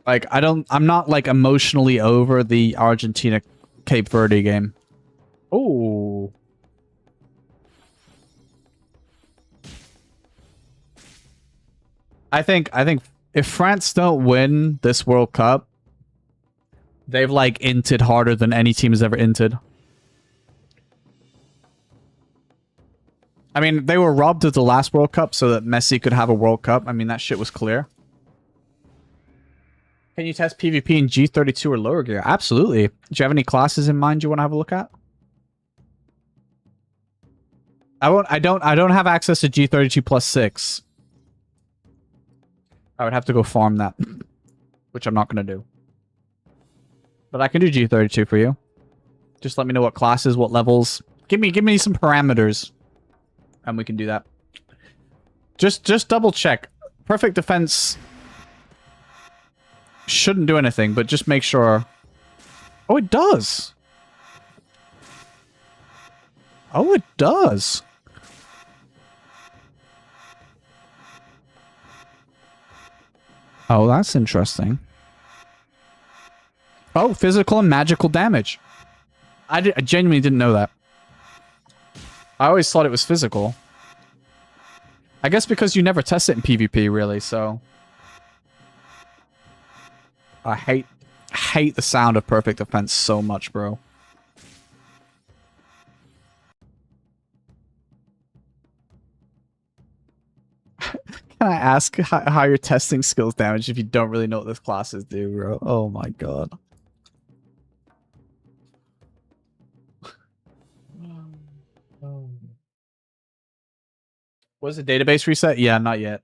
Like, I'm not, like, emotionally over the Argentina-Cape Verde game. Oh. I think if France don't win this World Cup, they've like inted harder than any team has ever inted. I mean, they were robbed of the last World Cup so that Messi could have a World Cup. I mean, that shit was clear. Can you test PvP in G32 or lower gear? Absolutely. Do you have any classes in mind you want to have a look at? I don't have access to G32 plus 6. I would have to go farm that, which I'm not going to do. But I can do G32 for you. Just let me know what classes, what levels. Give me some parameters, and we can do that. Just double check. Perfect defense shouldn't do anything, but just make sure. Oh, it does. Oh, it does. Oh, that's interesting. Oh, physical and magical damage. I genuinely didn't know that. I always thought it was physical. I guess because you never test it in PvP, really, so... I hate the sound of perfect defense so much, bro. Can I ask how your testing skills damage if you don't really know what those classes do, bro? Oh my god. Was the database reset? Yeah, not yet.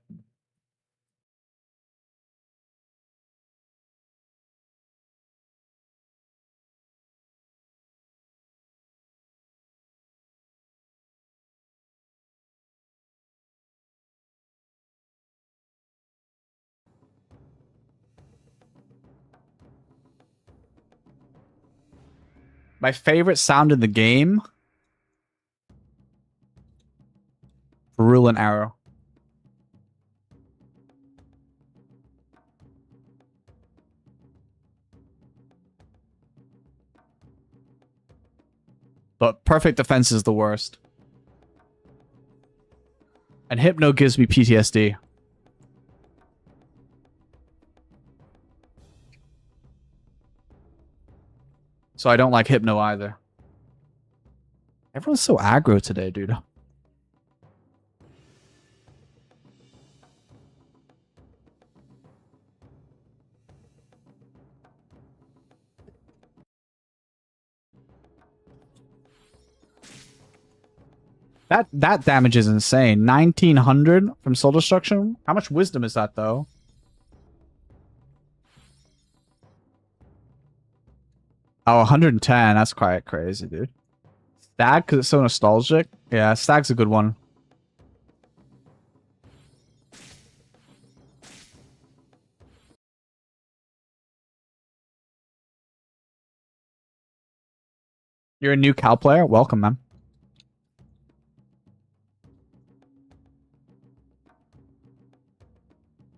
My favorite sound in the game? Virulent Arrow. But perfect defense is the worst. And Hypno gives me PTSD. So I don't like Hypno either. Everyone's so aggro today, dude. That damage is insane. 1900 from soul destruction. How much wisdom is that though? Oh, 110. That's quite crazy, dude. Stag, because it's so nostalgic. Yeah, Stag's a good one. You're a new Cal player? Welcome, man.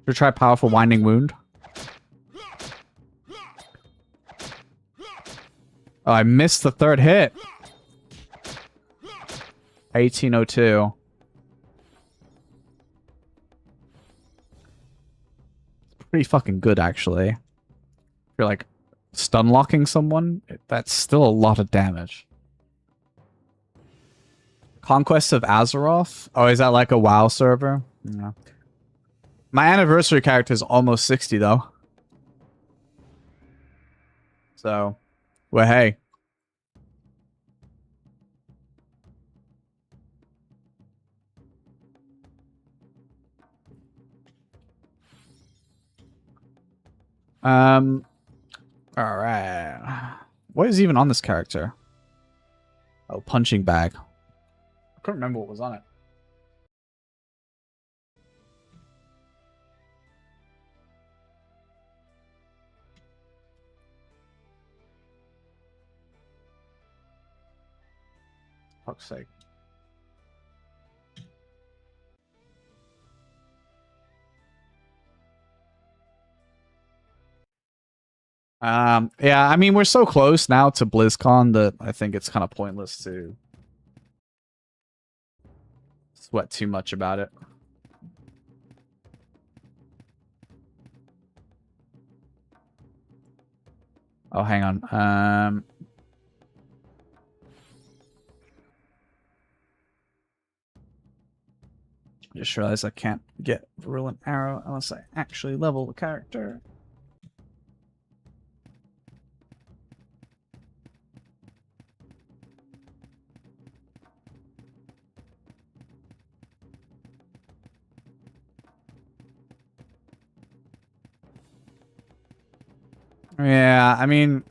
Should try powerful winding wound. Oh, I missed the third hit. 1802. Pretty fucking good, actually. If you're like stun locking someone, that's still a lot of damage. Conquest of Azeroth? Oh, is that like a WoW server? Yeah. My anniversary character is almost 60, though. So, well, hey. All right. What is even on this character? Oh, punching bag. I couldn't remember what was on it. Fuck's sake. Yeah, I mean, we're so close now to BlizzCon that I think it's kind of pointless to sweat too much about it. Oh, hang on. Just realized I can't get Virulent Arrow unless I actually level the character. Yeah, I mean...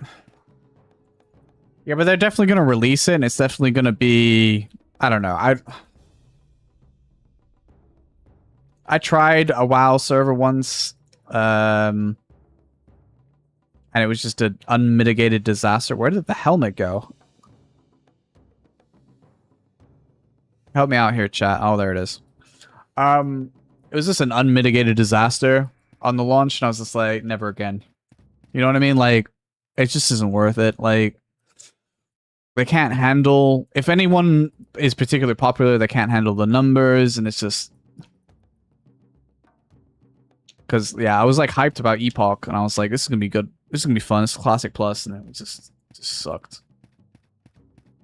Yeah, but they're definitely going to release it, and it's definitely going to be... I don't know. I tried a WoW server once, and it was just an unmitigated disaster. Where did the helmet go? Help me out here, chat. Oh, there it is. It was just an unmitigated disaster on the launch, and I was just like, never again. You know what I mean? Like, it just isn't worth it. Like, they can't handle... If anyone is particularly popular, they can't handle the numbers, and it's just... Because, yeah, I was, like, hyped about Epoch, and I was like, this is going to be good. This is going to be fun. It's Classic Plus, and it just sucked.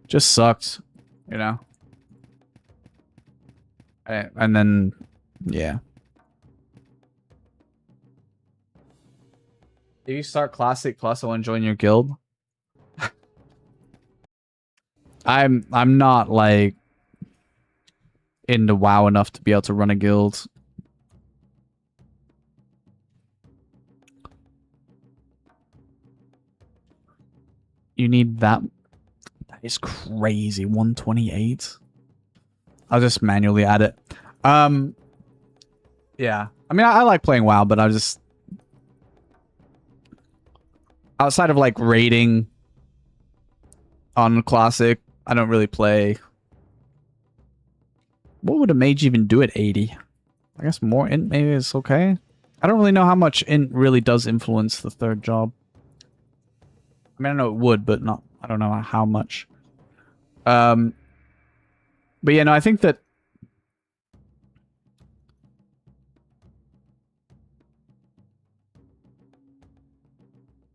Just sucked, you know? And then, yeah. If you start Classic Plus, I want to join your guild. I'm not, like, into WoW enough to be able to run a guild. You need that. That is crazy. 128. I'll just manually add it. Yeah. I mean, I like playing WoW, but I just... Outside of, like, raiding on Classic, I don't really play... What would a mage even do at 80? I guess more int maybe is okay. I don't really know how much int really does influence the third job. I mean, I know it would, but not... I don't know how much. But yeah, no, I think that...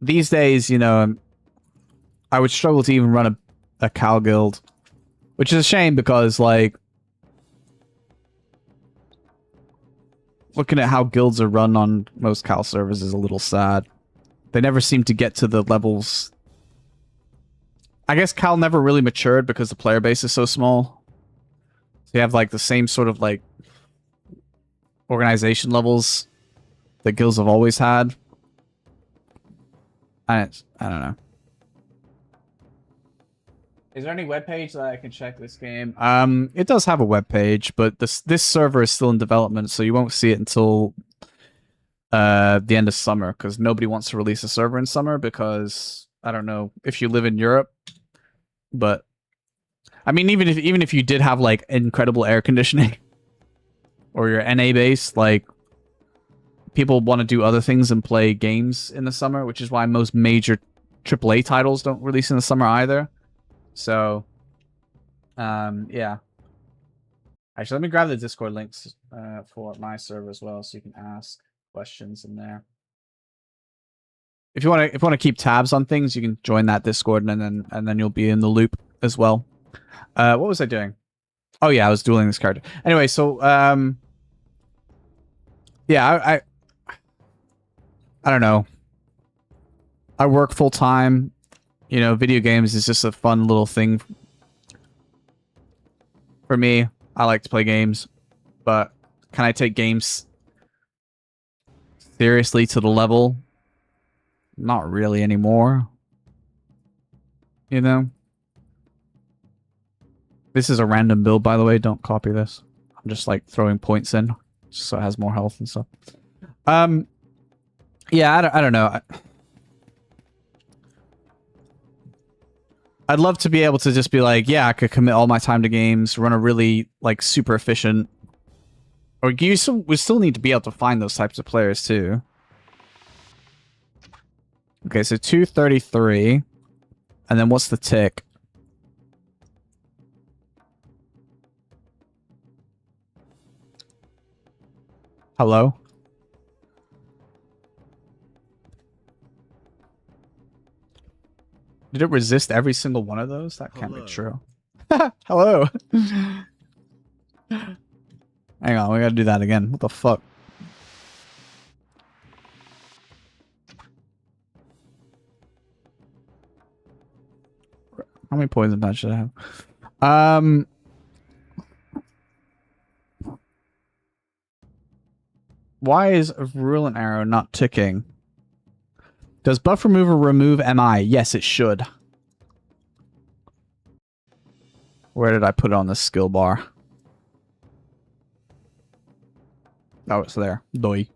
These days, you know, I would struggle to even run a Cal guild. Which is a shame because, like... Looking at how guilds are run on most Cal servers is a little sad. They never seem to get to the levels... I guess Cal never really matured because the player base is so small. They have like the same sort of like organization levels that guilds have always had. I don't know. Is there any web page that I can check this game? It does have a web page, but this server is still in development, so you won't see it until the end of summer, because nobody wants to release a server in summer because I don't know if you live in Europe, but I mean even if you did have like incredible air conditioning or your NA base, like people want to do other things and play games in the summer, which is why most major AAA titles don't release in the summer either. So, yeah. Actually, let me grab the Discord links for my server as well, so you can ask questions in there. If you want to keep tabs on things, you can join that Discord, and then you'll be in the loop as well. What was I doing? Oh yeah, I was dueling this character. Anyway, so yeah, I don't know. I work full time. You know, video games is just a fun little thing for me. I like to play games, but can I take games seriously to the level? Not really anymore. You know? This is a random build, by the way. Don't copy this. I'm just like throwing points in just so it has more health and stuff. Yeah, I don't know. I'd love to be able to just be like, yeah, I could commit all my time to games, run a really like super efficient. Or we still need to be able to find those types of players too. Okay, so 233. And then what's the tick? Hello? Did it resist every single one of those? That can't be true. Hello. Hang on, we gotta do that again. What the fuck? How many poison patches should I have? Why is a virulent arrow not ticking? Does buff remover remove MI? Yes, it should. Where did I put it on the skill bar? Oh, it's there. Doi.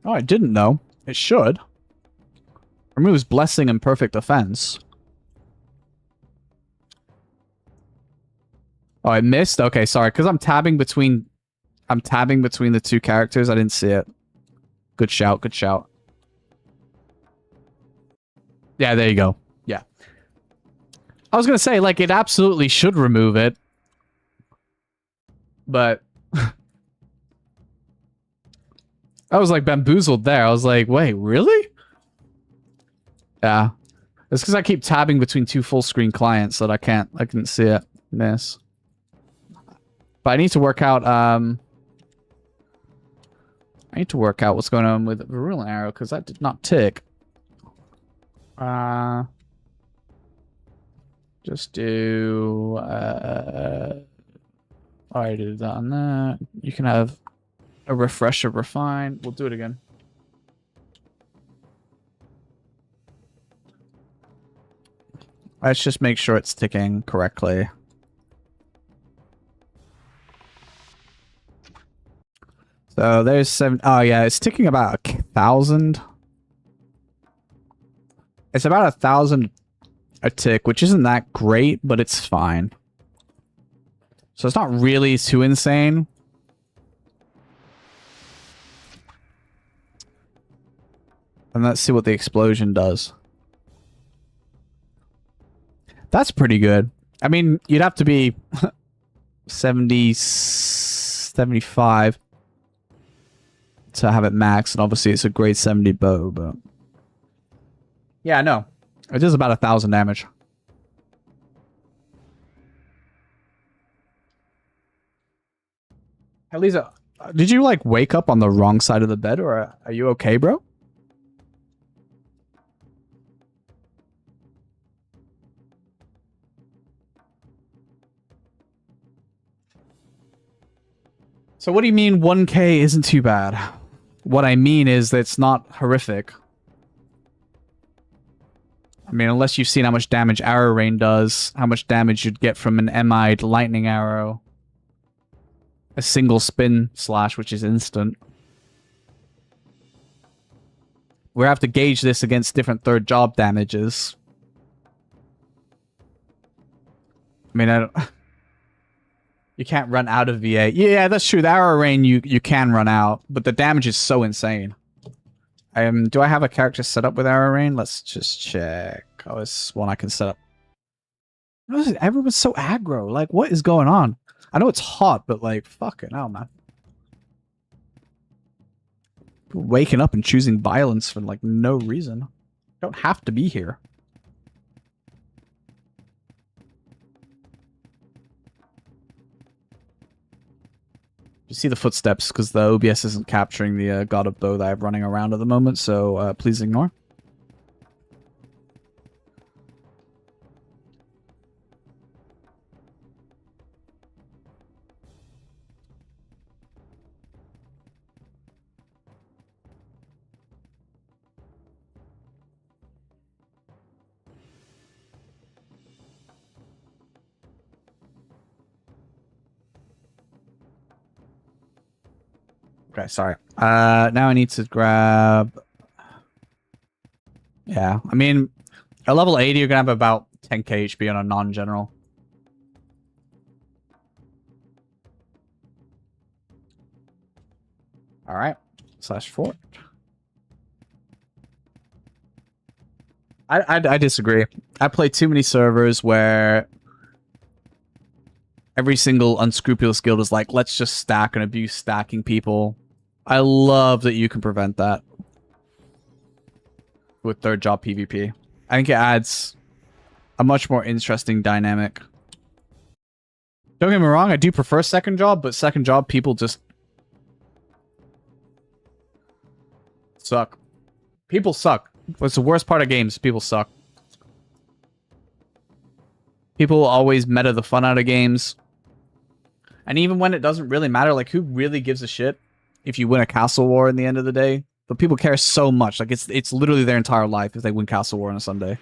Oh, I didn't know. It should. Removes blessing and perfect defense. Oh, I missed? Okay, sorry. Because I'm tabbing between the two characters. I didn't see it. Good shout, good shout. Yeah, there you go. Yeah. I was going to say, like, it absolutely should remove it. But... I was, like, bamboozled there. I was like, wait, really? Yeah. It's because I keep tabbing between two full-screen clients that I couldn't see it. Miss. But I need to work out, I need to work out what's going on with the virulent arrow, because that did not tick. Just do... I already did that on that. You can have a refresher refine. We'll do it again. Let's just make sure it's ticking correctly. So there's 7. Oh yeah, it's ticking about 1,000. It's about 1,000 a tick, which isn't that great, but it's fine. So it's not really too insane. And let's see what the explosion does. That's pretty good. I mean, you'd have to be 70, 75 to have it max, and obviously it's a grade 70 bow, but... Yeah, no. It does about 1,000 damage. Hey, Lisa, did you, like, wake up on the wrong side of the bed, or are you okay, bro? So what do you mean 1k isn't too bad? What I mean is that it's not horrific. I mean, unless you've seen how much damage Arrow Rain does, how much damage you'd get from an MI'd Lightning Arrow. A single spin slash, which is instant. We have to gauge this against different third job damages. I mean, I don't... You can't run out of VA. Yeah, that's true. The Arrow Rain, you can run out, but the damage is so insane. Do I have a character set up with Arrow Rain? Let's just check. Oh, it's one I can set up. Everyone's so aggro. Like, what is going on? I know it's hot, but like, fucking hell, man. People waking up and choosing violence for like no reason. Don't have to be here. You see the footsteps because the OBS isn't capturing the God of Bow that I have running around at the moment, so please ignore. Okay, sorry. Now I need to grab... Yeah, I mean, at level 80, you're going to have about 10k HP on a non-general. Alright, /4. I disagree. I play too many servers where every single unscrupulous guild is like, let's just stack and abuse stacking people. I love that you can prevent that with third job PvP. I think it adds a much more interesting dynamic. Don't get me wrong, I do prefer second job, but second job people just suck. People suck. What's the worst part of games? People suck. People always meta the fun out of games. And even when it doesn't really matter, like, who really gives a shit if you win a castle war in the end of the day? But people care so much. Like, it's literally their entire life if they win castle war on a Sunday.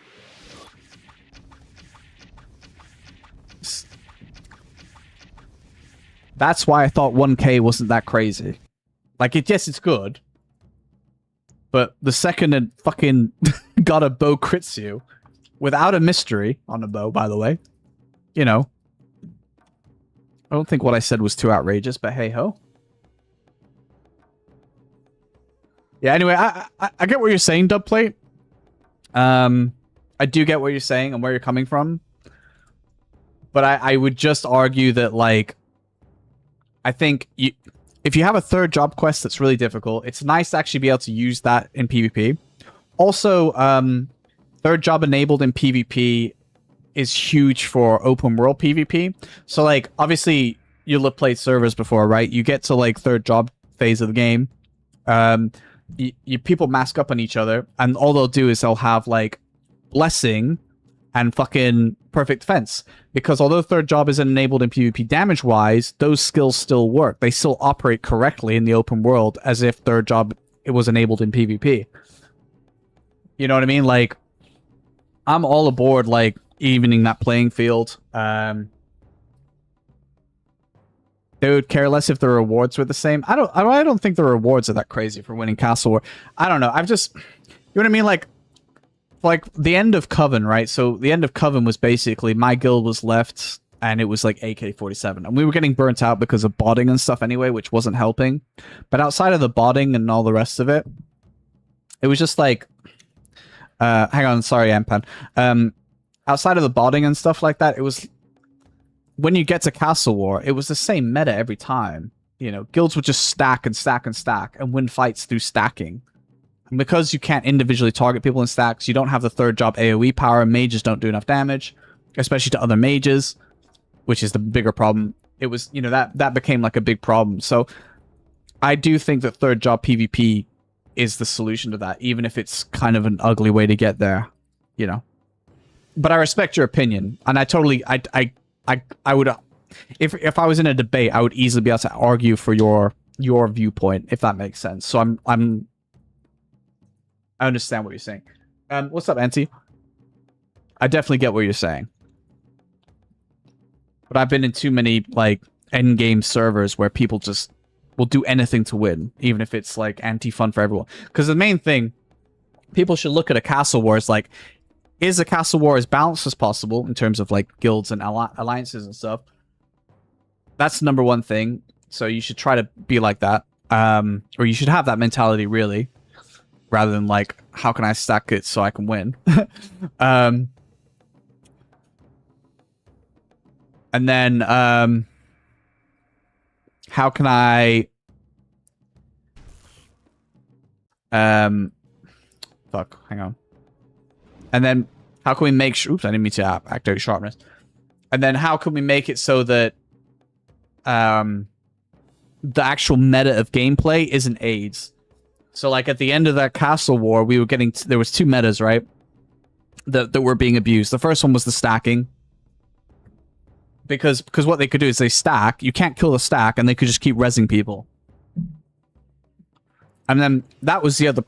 That's why I thought 1k wasn't that crazy. Like, yes, it's good. But the second a fucking God of Bow crits you, without a mystery on a bow, by the way, you know. I don't think what I said was too outrageous, but hey-ho. Yeah, anyway, I get what you're saying, Dubplate. I do get what you're saying and where you're coming from. But I would just argue that, like, I think if you have a third job quest that's really difficult, it's nice to actually be able to use that in PvP. Also, third job enabled in PvP is huge for open world PvP. So, like, obviously, you'll have played servers before, right? You get to, like, third job phase of the game. People mask up on each other, and all they'll do is they'll have, like, blessing and fucking perfect defense. Because although third job isn't enabled in PvP damage-wise, those skills still work. They still operate correctly in the open world as if third job it was enabled in PvP. You know what I mean? Like, I'm all aboard, like, evening that playing field. They would care less if the rewards were the same. I don't think the rewards are that crazy for winning Castle War. I don't know. I've just... You know what I mean? Like the end of Coven, right? So the end of Coven was basically my guild was left and it was like AK-47. And we were getting burnt out because of botting and stuff anyway, which wasn't helping. But outside of the botting and all the rest of it, it was just like... hang on, sorry, Ampan. Outside of the botting and stuff like that, it was... When you get to Castle War, it was the same meta every time. You know, guilds would just stack and stack and stack and win fights through stacking. And because you can't individually target people in stacks, you don't have the third job AoE power, mages don't do enough damage, especially to other mages, which is the bigger problem. It was, you know, that became like a big problem. So I do think that third job PvP is the solution to that, even if it's kind of an ugly way to get there, you know. But I respect your opinion, and I totally, I would if I was in a debate, I would easily be able to argue for your viewpoint, if that makes sense. So I understand what you're saying. What's up, Auntie? I definitely get what you're saying. But I've been in too many, like, endgame servers where people just will do anything to win, even if it's, like, anti-fun for everyone. Because the main thing, people should look at a castle war as, like, is a castle war as balanced as possible in terms of, like, guilds and alliances and stuff? That's the number one thing. So you should try to be like that. Or you should have that mentality, really. Rather than, like, how can I stack it so I can win? And then, how can I... Fuck, hang on. And then, how can we make sure... Oops, I didn't mean to activate sharpness. And then, how can we make it so that... the actual meta of gameplay isn't AIDS? So, like, at the end of that castle war, we were getting... There was two metas, right? That were being abused. The first one was the stacking. Because what they could do is they stack. You can't kill the stack, and they could just keep rezzing people. And then that was the other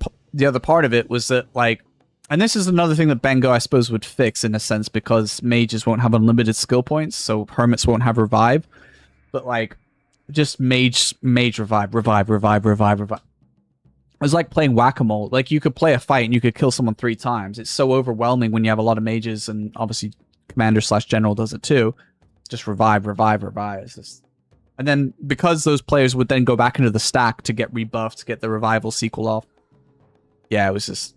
part of it was that, like, and this is another thing that Bango, I suppose, would fix in a sense, because mages won't have unlimited skill points, so hermits won't have revive. But, like, just mage revive. It was like playing whack-a-mole. Like, you could play a fight and you could kill someone 3 times. It's so overwhelming when you have a lot of mages, and obviously commander/general does it too. Just revive. It's just... And then, because those players would then go back into the stack to get rebuffed, to get the revival sequel off. Yeah, it was just...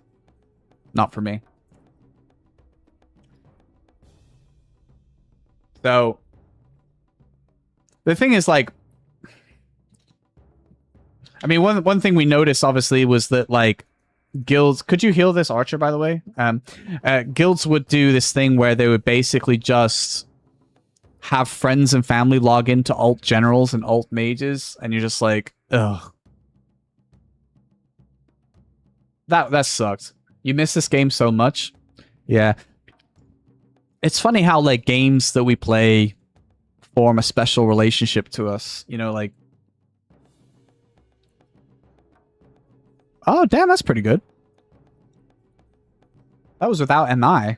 not for me. So... the thing is, like... I mean, one thing we noticed, obviously, was that, like, guilds... Could you heal this archer, by the way? Guilds would do this thing where they would basically just have friends and family log into alt generals and alt mages, and you're just like, ugh. That sucked. You miss this game so much. Yeah. It's funny how, like, games that we play form a special relationship to us. You know, like... Oh, damn, that's pretty good. That was without MI.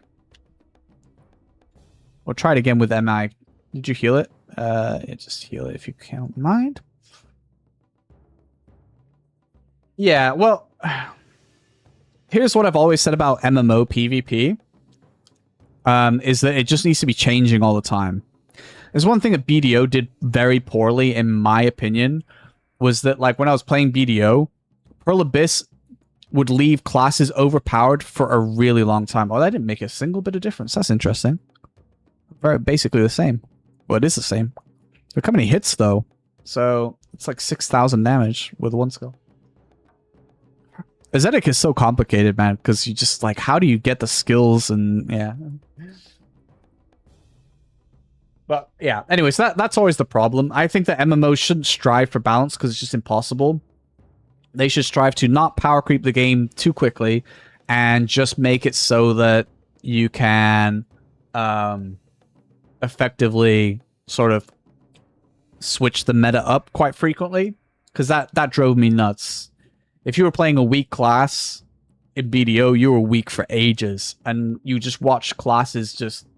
We'll try it again with MI. Did you heal it? Just heal it if you can't mind. Yeah, well... Here's what I've always said about MMO PvP. Is that it just needs to be changing all the time. There's one thing that BDO did very poorly, in my opinion, was that, like, when I was playing BDO, Pearl Abyss would leave classes overpowered for a really long time. Oh, that didn't make a single bit of difference. That's interesting. Very basically the same. Well, it is the same. Look how many hits, though. So, it's like 6,000 damage with one skill. Aesthetic is so complicated, man, because you just, like, how do you get the skills and, yeah. But, yeah, anyways, that's always the problem. I think that MMOs shouldn't strive for balance because it's just impossible. They should strive to not power creep the game too quickly and just make it so that you can effectively sort of switch the meta up quite frequently, because that drove me nuts. If you were playing a weak class in BDO, you were weak for ages, and you just watched classes just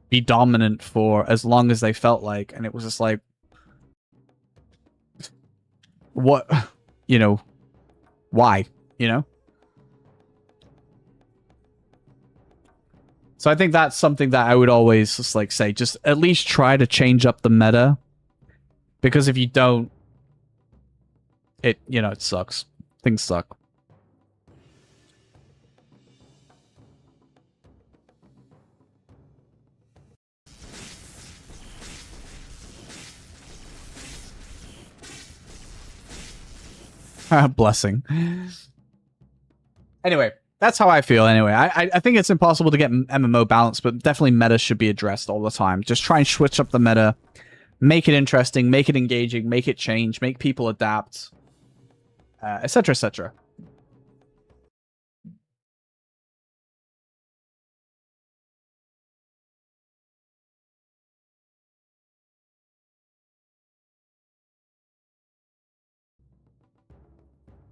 be dominant for as long as they felt like, and it was just like, what, you know, why, you know? So I think that's something that I would always just, like, say, just at least try to change up the meta, because if you don't, it, you know, it sucks. Things suck. Blessing. Anyway, that's how I feel anyway. I think it's impossible to get MMO balance, but definitely meta should be addressed all the time. Just try and switch up the meta. Make it interesting, make it engaging, make it change, make people adapt, etc., etc.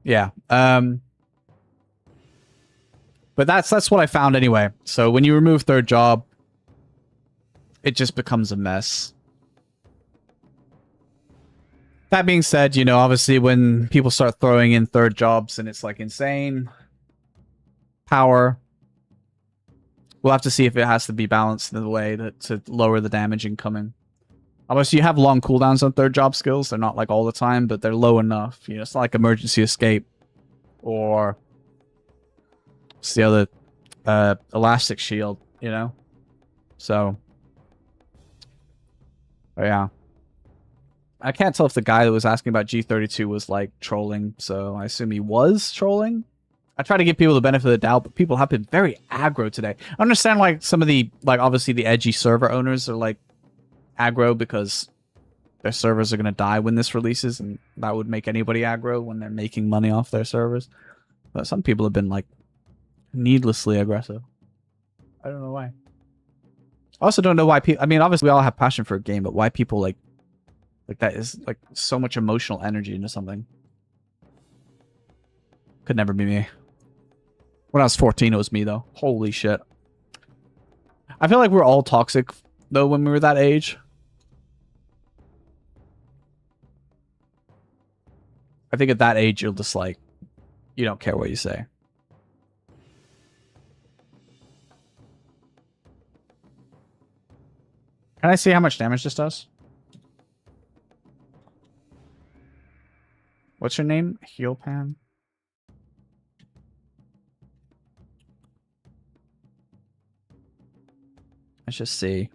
Yeah. But that's what I found anyway. So when you remove third job, it just becomes a mess. That being said, you know, obviously when people start throwing in third jobs and it's like insane power, we'll have to see if it has to be balanced in a way to lower the damage incoming. Obviously, you have long cooldowns on third job skills. They're not like all the time, but they're low enough. You know, it's not like emergency escape or what's the other elastic shield, you know? So, but yeah. I can't tell if the guy that was asking about G32 was like trolling, so I assume he was trolling. I try to give people the benefit of the doubt, but people have been very aggro today. I understand like some of the, like obviously the edgy server owners are like aggro because their servers are going to die when this releases, and that would make anybody aggro when they're making money off their servers. But some people have been like needlessly aggressive. I don't know why. I also don't know why people, I mean, obviously we all have passion for a game, but why people like that is like so much emotional energy into something. Could never be me. When I was 14, it was me though. Holy shit. I feel like we're all toxic though when we were that age. I think at that age you'll just like, you don't care what you say. Can I see how much damage this does? What's your name? Heal Pan? Let's just see.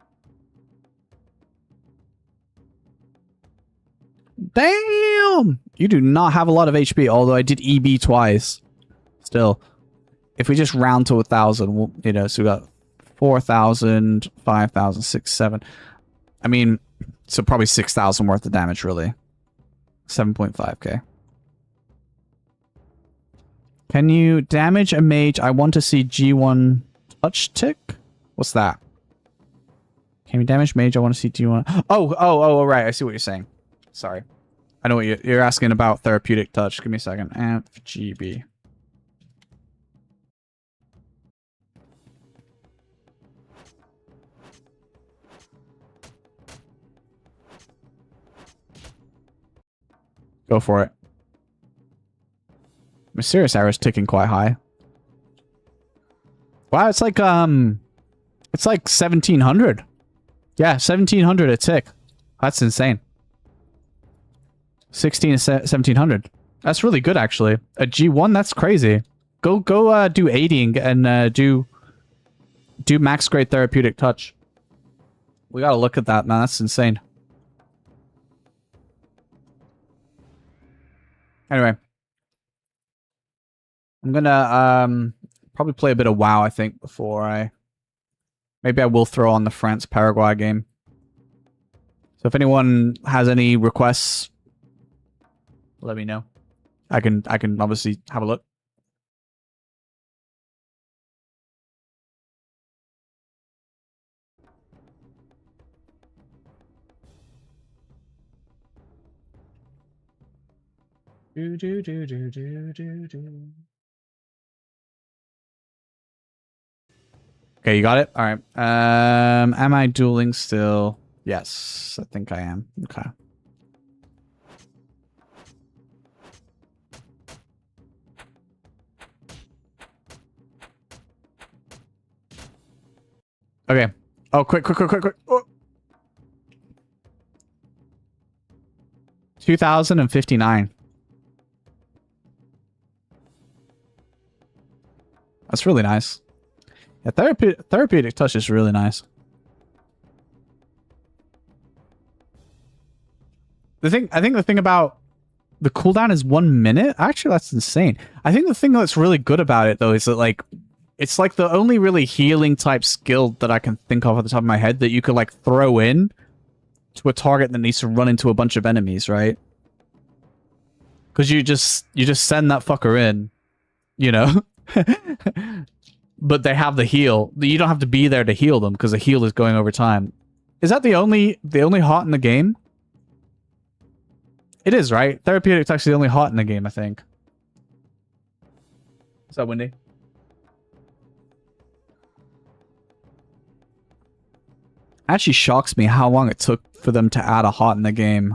Damn! You do not have a lot of HP, although I did EB twice. Still. If we just round to 1,000, we'll, you know, so we got 4,000, 5,000, 6, 7. I mean, so probably 6,000 worth of damage, really. 7.5k. Can you damage a mage? I want to see G1 touch tick. What's that? Can you damage mage? I want to see G1. Oh, right. I see what you're saying. Sorry. I know what you're asking about therapeutic touch. Give me a second. Amp GB. Go for it. Mysterious arrow is ticking quite high. Wow, it's like 1,700. Yeah, 1,700 a tick. That's insane. 1,700. That's really good, actually. A G1, that's crazy. Go do 80 and do max grade therapeutic touch. We gotta look at that, man. That's insane. Anyway. I'm gonna probably play a bit of WoW, I think, before I... Maybe I will throw on the France-Paraguay game. So if anyone has any requests, let me know. I can obviously have a look. Okay, you got it? Alright. Am I dueling still? Yes, I think I am. Okay. Okay. Oh, quick. Oh. 2,059. That's really nice. Yeah, therapeutic touch is really nice. I think the thing about the cooldown is 1 minute. Actually, that's insane. I think the thing that's really good about it though is that like it's like the only really healing type skill that I can think of at the top of my head that you could like throw in to a target that needs to run into a bunch of enemies, right? Because you just send that fucker in, you know. But they have the heal. You don't have to be there to heal them because the heal is going over time. Is that the only hot in the game? It is, right? Therapeutic touch is the only hot in the game, I think. What's up, Wendy? Actually shocks me how long it took for them to add a hot in the game.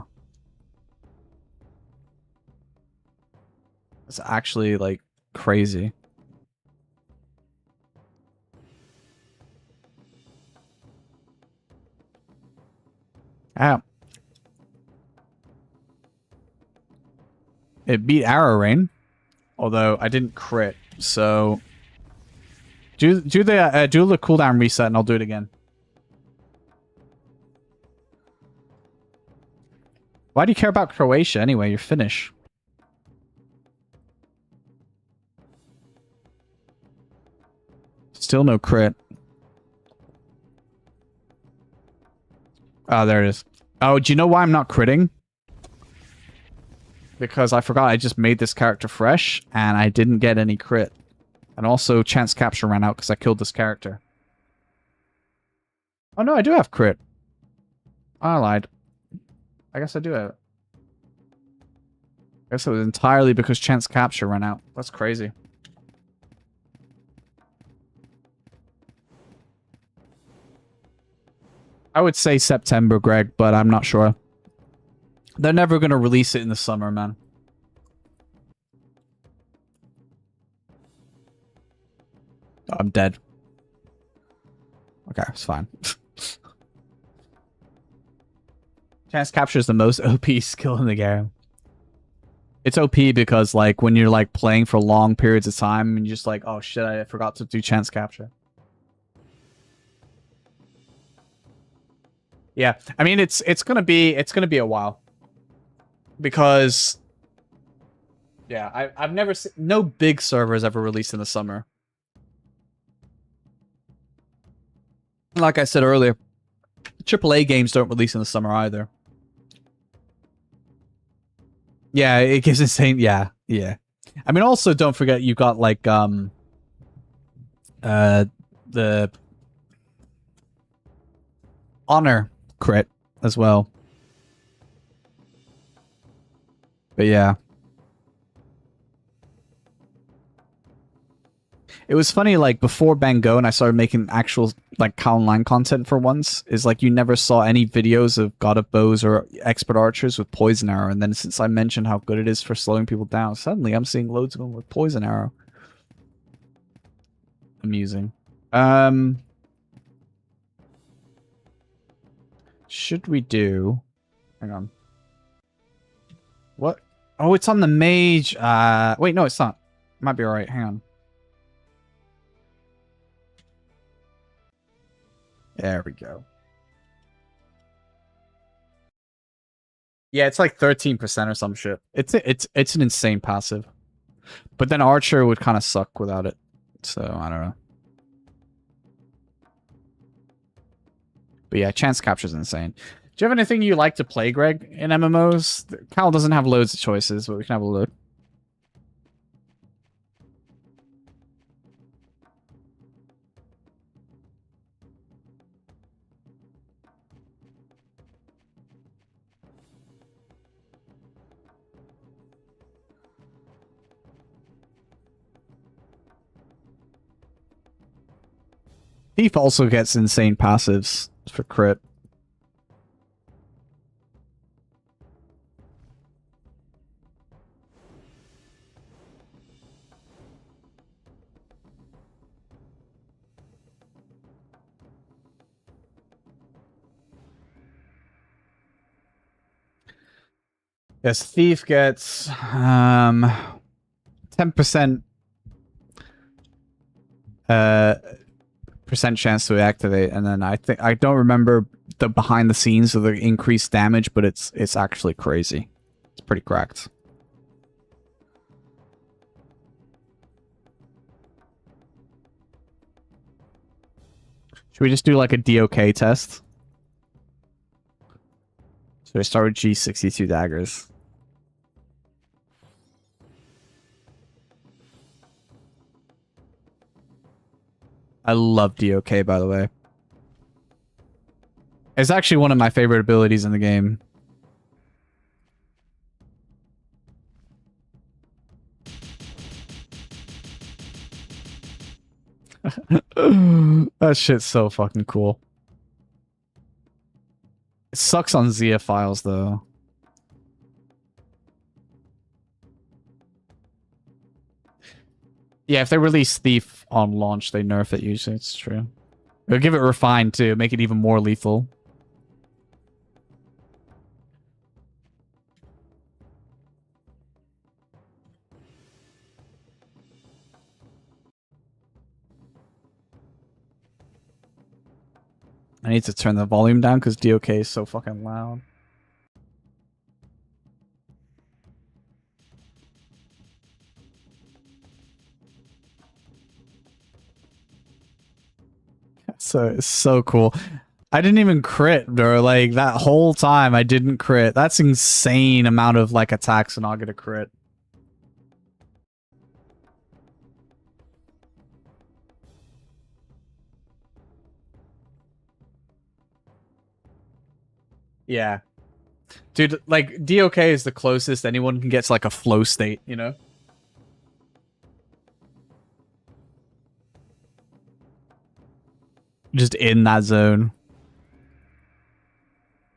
It's actually, like, crazy. Ah. It beat Arrow Rain, although I didn't crit, so... Do the cooldown reset and I'll do it again. Why do you care about Croatia anyway? You're Finnish. Still no crit. Oh, there it is. Oh, do you know why I'm not critting? Because I forgot I just made this character fresh, and I didn't get any crit. And also, chance capture ran out because I killed this character. Oh no, I do have crit. I lied. I guess I do have it. I guess it was entirely because chance capture ran out. That's crazy. I would say September, Greg, but I'm not sure. They're never going to release it in the summer, man. Oh, I'm dead. Okay, it's fine. Chance capture is the most OP skill in the game. It's OP because, like, when you're, like, playing for long periods of time, and you're just like, oh shit, I forgot to do chance capture. Yeah, I mean, it's gonna be a while. Because, yeah, I've never seen... No big servers ever released in the summer. Like I said earlier, AAA games don't release in the summer either. Yeah, it gives insane... Yeah, yeah. I mean, also, don't forget you got, like, the... Honor crit as well. But yeah. It was funny, like, before Bango and I started making actual, like, online content for once, is, like, you never saw any videos of God of Bows or Expert Archers with Poison Arrow, and then since I mentioned how good it is for slowing people down, suddenly I'm seeing loads of them with Poison Arrow. Amusing. Should we do... Hang on. What? Oh, it's on the mage. Wait, no, it's not. Might be alright. Hang on. There we go. Yeah, it's like 13% or some shit. It's an insane passive. But then Archer would kind of suck without it. So, I don't know. But yeah, chance capture is insane. Do you have anything you like to play, Greg, in MMOs? Cal doesn't have loads of choices, but we can have a look. Thief also gets insane passives for crit. Yes, Thief gets 10% percent chance to activate, and then I don't remember the behind the scenes of the increased damage, but it's actually crazy. It's pretty cracked. Should we just do like a DOK test? So I start with G62 daggers. I love DOK, by the way. It's actually one of my favorite abilities in the game. That shit's so fucking cool. It sucks on Zia files though. Yeah, if they release Thief on launch, they nerf it usually. It's true. They'll give it refined too, make it even more lethal. I need to turn the volume down because DOK is so fucking loud. So it's so cool. I didn't even crit, bro. Like that whole time I didn't crit. That's insane amount of like attacks and I'll get a crit. Yeah. Dude, like DOK is the closest anyone can get to like a flow state, you know? Just in that zone.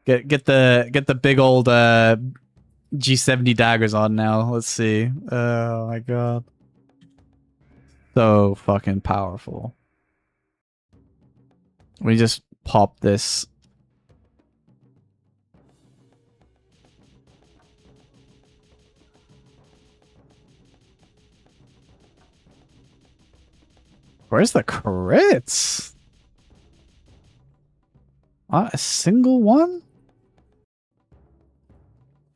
Get the big old G70 daggers on now. Let's see. Oh my god. So fucking powerful. We just pop this. Where's the crits? Not a single one?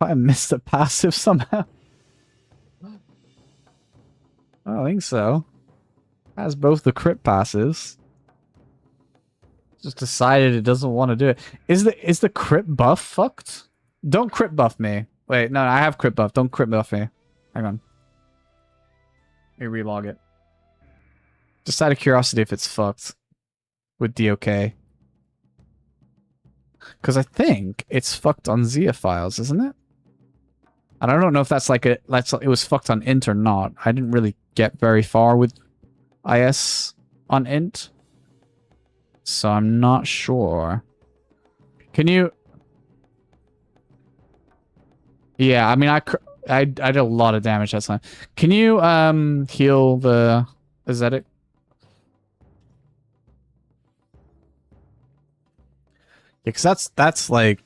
I missed a passive somehow. I don't think so. Has both the crit passes. Just decided it doesn't want to do it. Is the crit buff fucked? Don't crit buff me. Wait, no, I have crit buff. Don't crit buff me. Hang on. Let me relog it. Just out of curiosity if it's fucked with DOK. Because I think it's fucked on Zia files, isn't it? And I don't know if that's like it was fucked on int or not. I didn't really get very far with IS on int. So I'm not sure. Can you... Yeah, I mean, I did a lot of damage that time. Can you heal the... Is that it? Yeah, because that's like...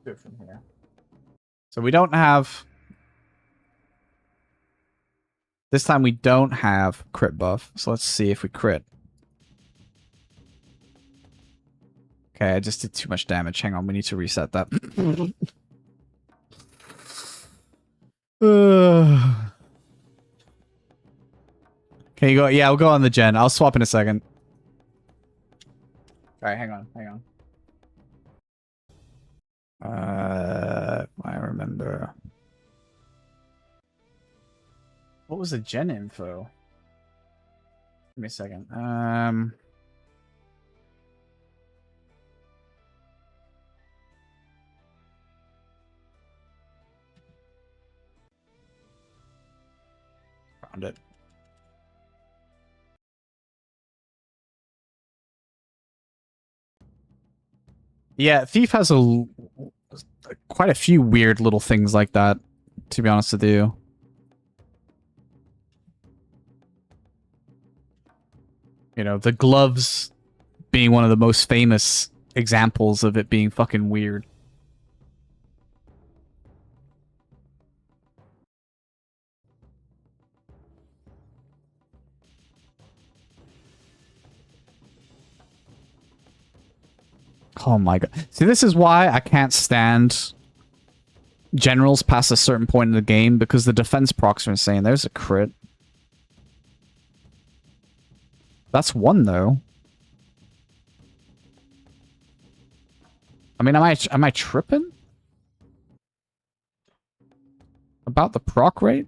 Do it from here. So we don't have... This time we don't have crit buff. So let's see if we crit. Okay, I just did too much damage. Hang on, we need to reset that. Can you go? Yeah, we'll go on the gen. I'll swap in a second. Alright, hang on. I remember. What was the gen info? Give me a second. Found it. Yeah, Thief has quite a few weird little things like that, to be honest with you. You know, the gloves being one of the most famous examples of it being fucking weird. Oh my god. See, this is why I can't stand generals past a certain point in the game, because the defense procs are insane. There's a crit. That's one, though. I mean, am I tripping? About the proc rate?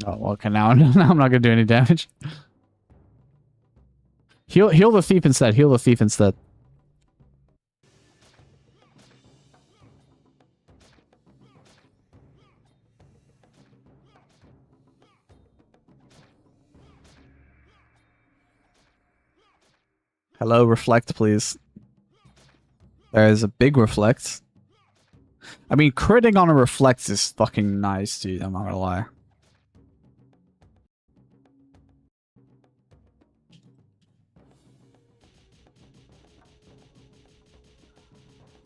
Oh, okay, now I'm not gonna do any damage. Heal the thief instead. Heal the thief instead. Hello, reflect, please. There is a big reflect. I mean, critting on a reflect is fucking nice, dude. I'm not gonna lie.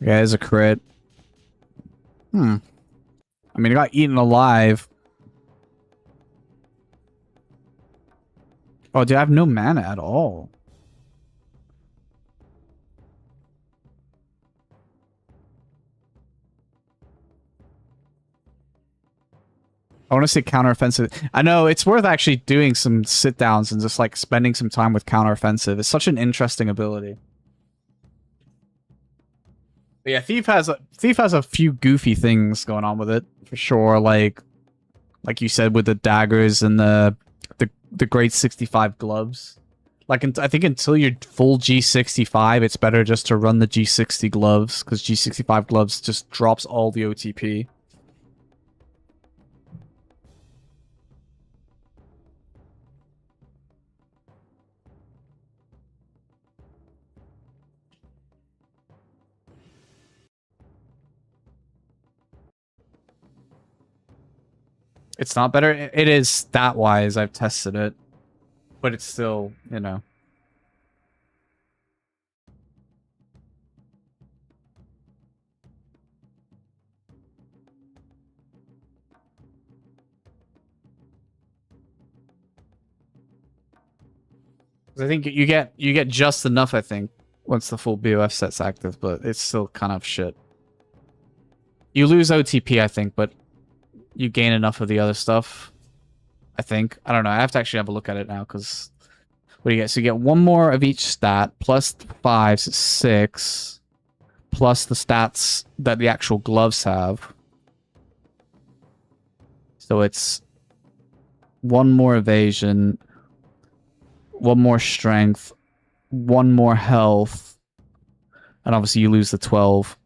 Yeah, there's a crit. I mean, I got eaten alive. Oh, dude, I have no mana at all. I want to say counteroffensive. I know, it's worth actually doing some sit-downs and just, like, spending some time with counteroffensive. It's such an interesting ability. But yeah, Thief has a few goofy things going on with it, for sure. Like you said, with the daggers and the great 65 gloves. Like, I think until you're full G65, it's better just to run the G60 gloves, because G65 gloves just drops all the OTP. It's not better. It is stat-wise. I've tested it. But it's still, you know. I think you get just enough, I think, once the full BOF set's active, but it's still kind of shit. You lose OTP, I think, but you gain enough of the other stuff. I think. I don't know. I have to actually have a look at it now, because... What do you get? So you get one more of each stat, plus 5, so 6, plus the stats that the actual gloves have. So it's one more evasion, one more strength, one more health, and obviously you lose the 12.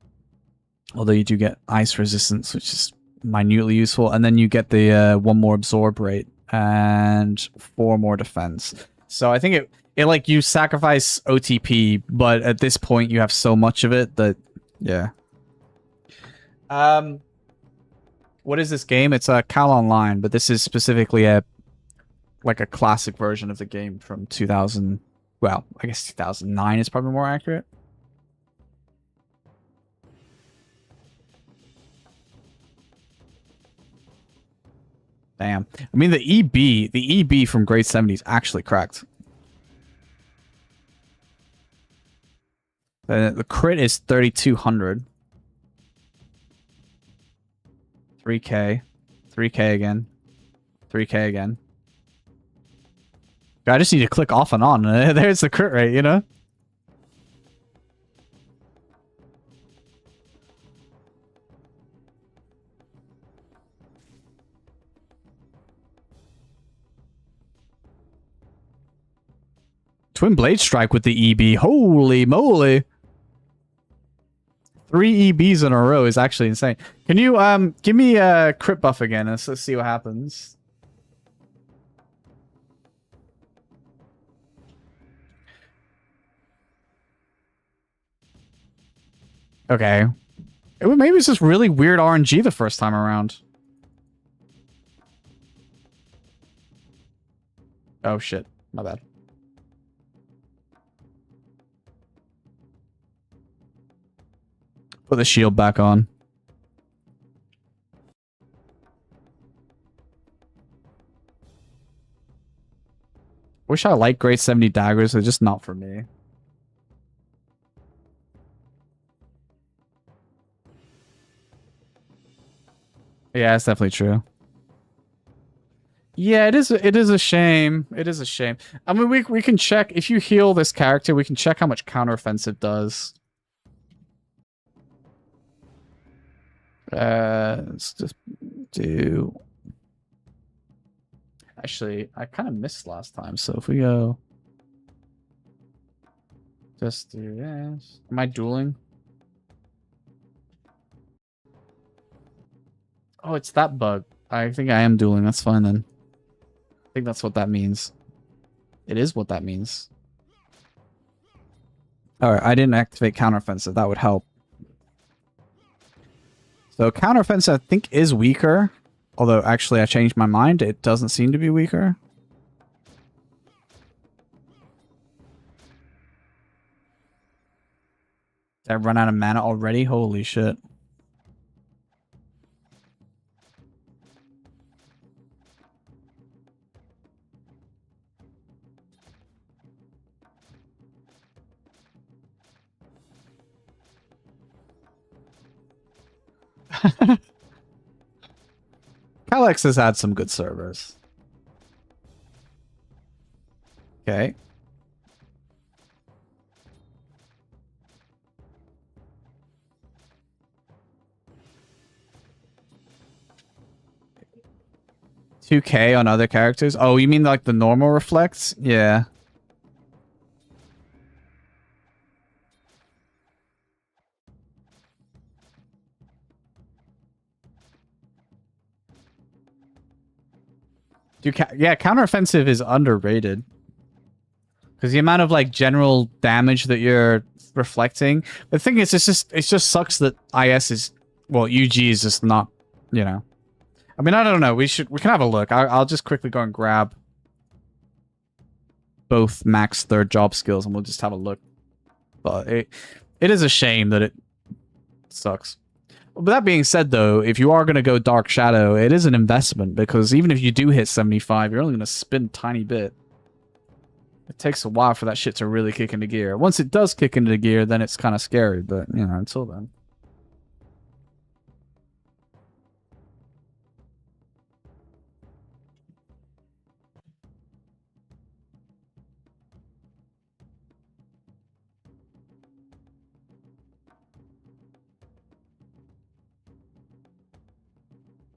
Although you do get ice resistance, which is minutely useful, and then you get the one more absorb rate and 4 more defense. So I think it like you sacrifice OTP, but at this point you have so much of it that yeah. What is this game? It's a Cal Online, but this is specifically a classic version of the game from 2000. Well, I guess 2009 is probably more accurate. Damn. I mean, the EB from grade 70 is actually cracked. The crit is 3,200. 3k. 3k again. 3k again. I just need to click off and on. There's the crit rate, you know? Twin Blade Strike with the EB. Holy moly. 3 EBs in a row is actually insane. Can you give me a crit buff again? Let's see what happens. Okay. Maybe it's just really weird RNG the first time around. Oh shit. My bad. Put the shield back on. Wish I liked grade 70 daggers, they're just not for me. Yeah, it's definitely true. Yeah, it is a shame. It is a shame. I mean, we can check if you heal this character, we can check how much counteroffensive does. Let's just do Actually, I kind of missed last time, so if we go... Just do this. Am I dueling? Oh, it's that bug. I think I am dueling. That's fine then. I think that's what that means. It is what that means. Alright, I didn't activate counteroffensive. That would help. So counteroffensive, I think, is weaker. Although, actually, I changed my mind. It doesn't seem to be weaker. Did I run out of mana already? Holy shit. Calyx has had some good servers. Okay. $2K on other characters? Oh, you mean like the normal reflects? Yeah. Dude, yeah, counteroffensive is underrated. Because the amount of like general damage that you're reflecting. The thing is, it just sucks that IS is, well, UG is just not, you know. I mean, I don't know. We can have a look. I'll just quickly go and grab both max third job skills, and we'll just have a look. But it is a shame that it sucks. But that being said, though, if you are going to go Dark Shadow, it is an investment, because even if you do hit 75, you're only going to spin a tiny bit. It takes a while for that shit to really kick into gear. Once it does kick into gear, then it's kind of scary, but, you know, until then.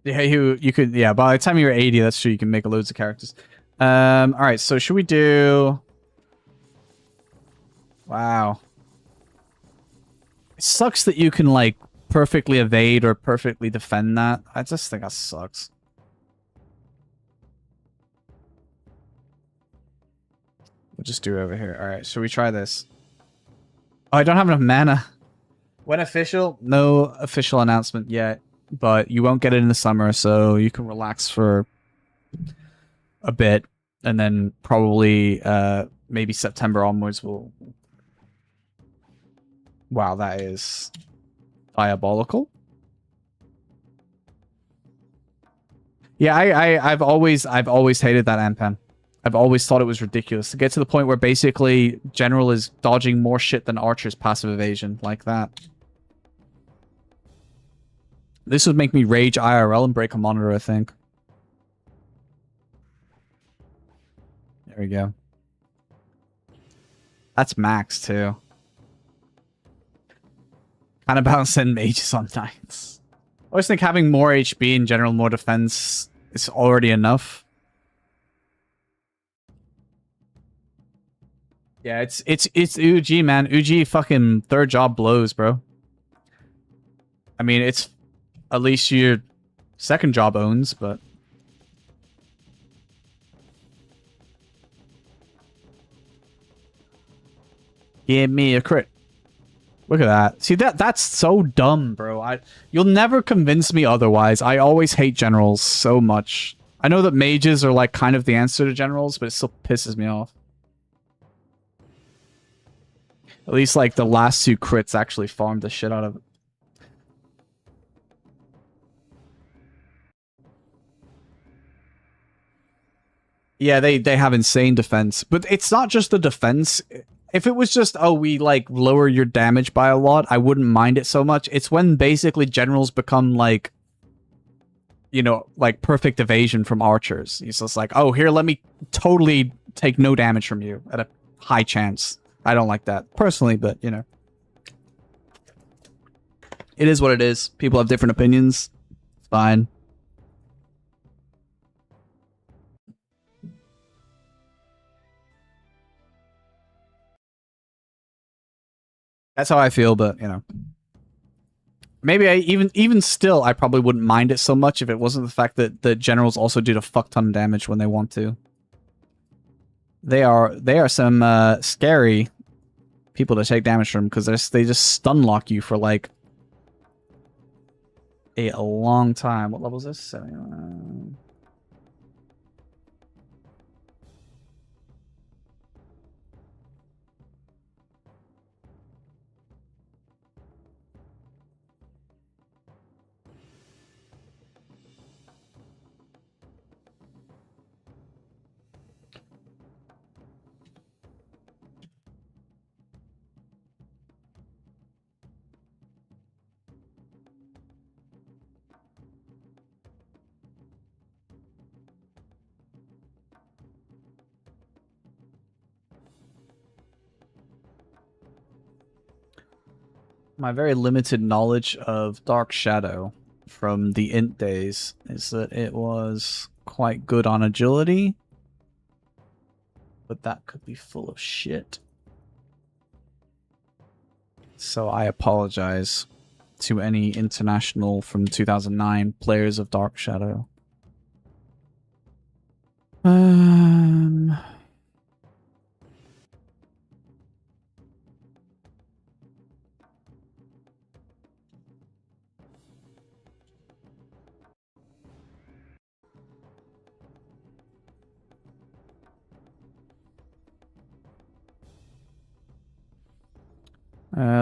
Yeah, you could, yeah, by the time you're 80, that's true, you can make loads of characters. Alright, so should we do... Wow. It sucks that you can, like, perfectly evade or perfectly defend that. I just think that sucks. We'll just do it over here. Alright, should we try this? Oh, I don't have enough mana. When official? No official announcement yet. But you won't get it in the summer, so you can relax for a bit. And then probably maybe September onwards we'll... Wow, that is diabolical. Yeah, I've always hated that Ampan. I've always thought it was ridiculous. To get to the point where basically General is dodging more shit than Archer's passive evasion, like that. This would make me rage IRL and break a monitor, I think. There we go. That's max, too. Kind of balancing mages on knights. I always think having more HP in general, more defense is already enough. Yeah, it's UG, man. UG fucking third job blows, bro. I mean, it's at least your second job owns, but... Give me a crit. Look at that. See, that's so dumb, bro. You'll never convince me otherwise. I always hate generals so much. I know that mages are like kind of the answer to generals, but it still pisses me off. At least like the last two crits actually farmed the shit out of it. Yeah, they have insane defense, but it's not just the defense. If it was just, oh, we like lower your damage by a lot, I wouldn't mind it so much. It's when basically generals become like, you know, like perfect evasion from archers. It's just like, oh, here, let me totally take no damage from you at a high chance. I don't like that personally, but you know, it is what it is. People have different opinions. It's fine. That's how I feel, but you know. Maybe I even still I probably wouldn't mind it so much if it wasn't the fact that the generals also do a fuck ton of damage when they want to. They are some scary people to take damage from because they just stun lock you for like a long time. What level is this? 71. My very limited knowledge of Dark Shadow from the int days is that it was quite good on agility, but that could be full of shit. So I apologize to any international from 2009 players of Dark Shadow.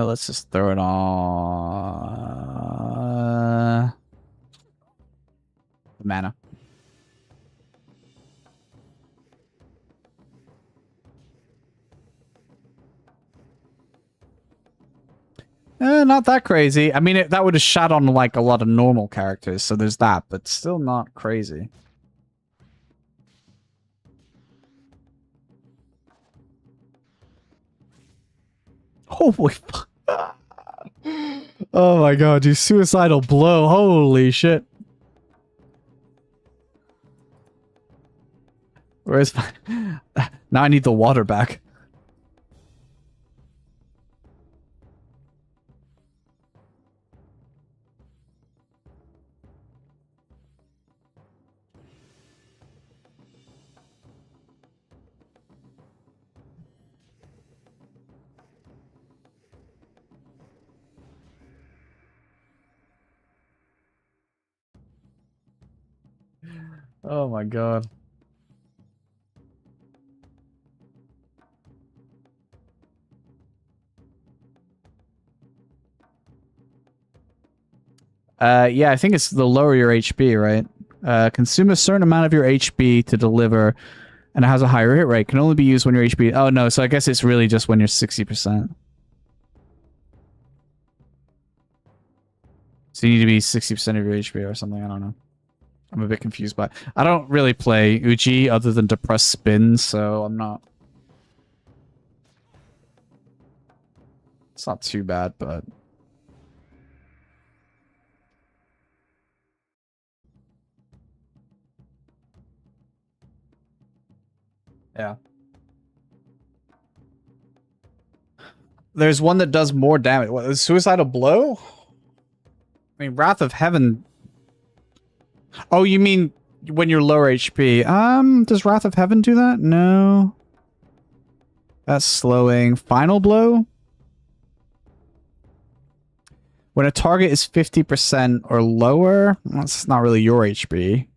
Let's just throw it on mana. Not that crazy. I mean, that would have shot on like a lot of normal characters, so there's that, but still not crazy. Holy fuck. Oh my god, you suicidal blow. Holy shit. Where's my... Now I need the water back. Oh my god. Yeah, I think it's the lower your HP, right? Consume a certain amount of your HP to deliver, and it has a higher hit rate. Can only be used when your HP... Oh, no, so I guess it's really just when you're 60%. So you need to be 60% of your HP or something, I don't know. I'm a bit confused by... I don't really play Uji other than to press spin, so I'm not... It's not too bad, but... Yeah. There's one that does more damage. What, is Suicidal Blow? I mean, Wrath of Heaven... Oh, you mean when you're lower HP? Does Wrath of Heaven do that? No. That's slowing. Final Blow? When a target is 50% or lower, that's not really your HP.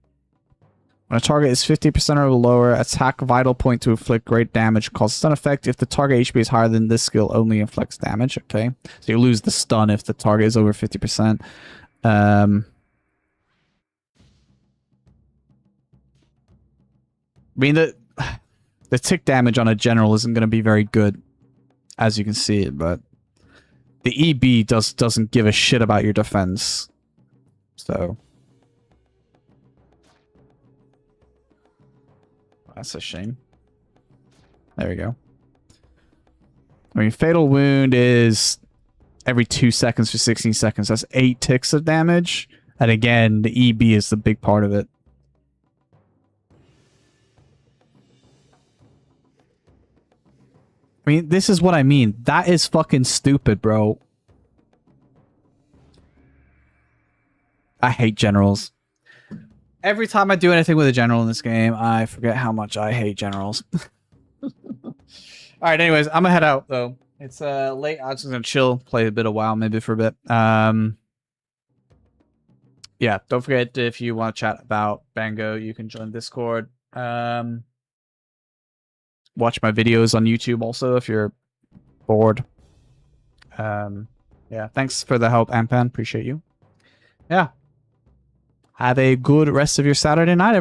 When a target is 50% or lower, attack vital point to inflict great damage. Cause stun effect. If the target HP is higher than this skill, only inflicts damage. Okay. So you lose the stun if the target is over 50%. I mean, the tick damage on a general isn't going to be very good, as you can see it, but the EB doesn't give a shit about your defense. So that's a shame. There we go. I mean, Fatal Wound is every 2 seconds for 16 seconds. That's 8 ticks of damage. And again, the EB is the big part of it. I mean, this is what I mean. That is fucking stupid, bro. I hate generals. Every time I do anything with a general in this game, I forget how much I hate generals. Alright, anyways, I'm gonna head out, though. It's late. I'm just gonna chill, play a bit of WoW, maybe for a bit. Yeah, don't forget, if you want to chat about Bango, you can join Discord. Watch my videos on YouTube also if you're bored. Yeah, thanks for the help, Ampan. Appreciate you. Yeah. Have a good rest of your Saturday night, everyone.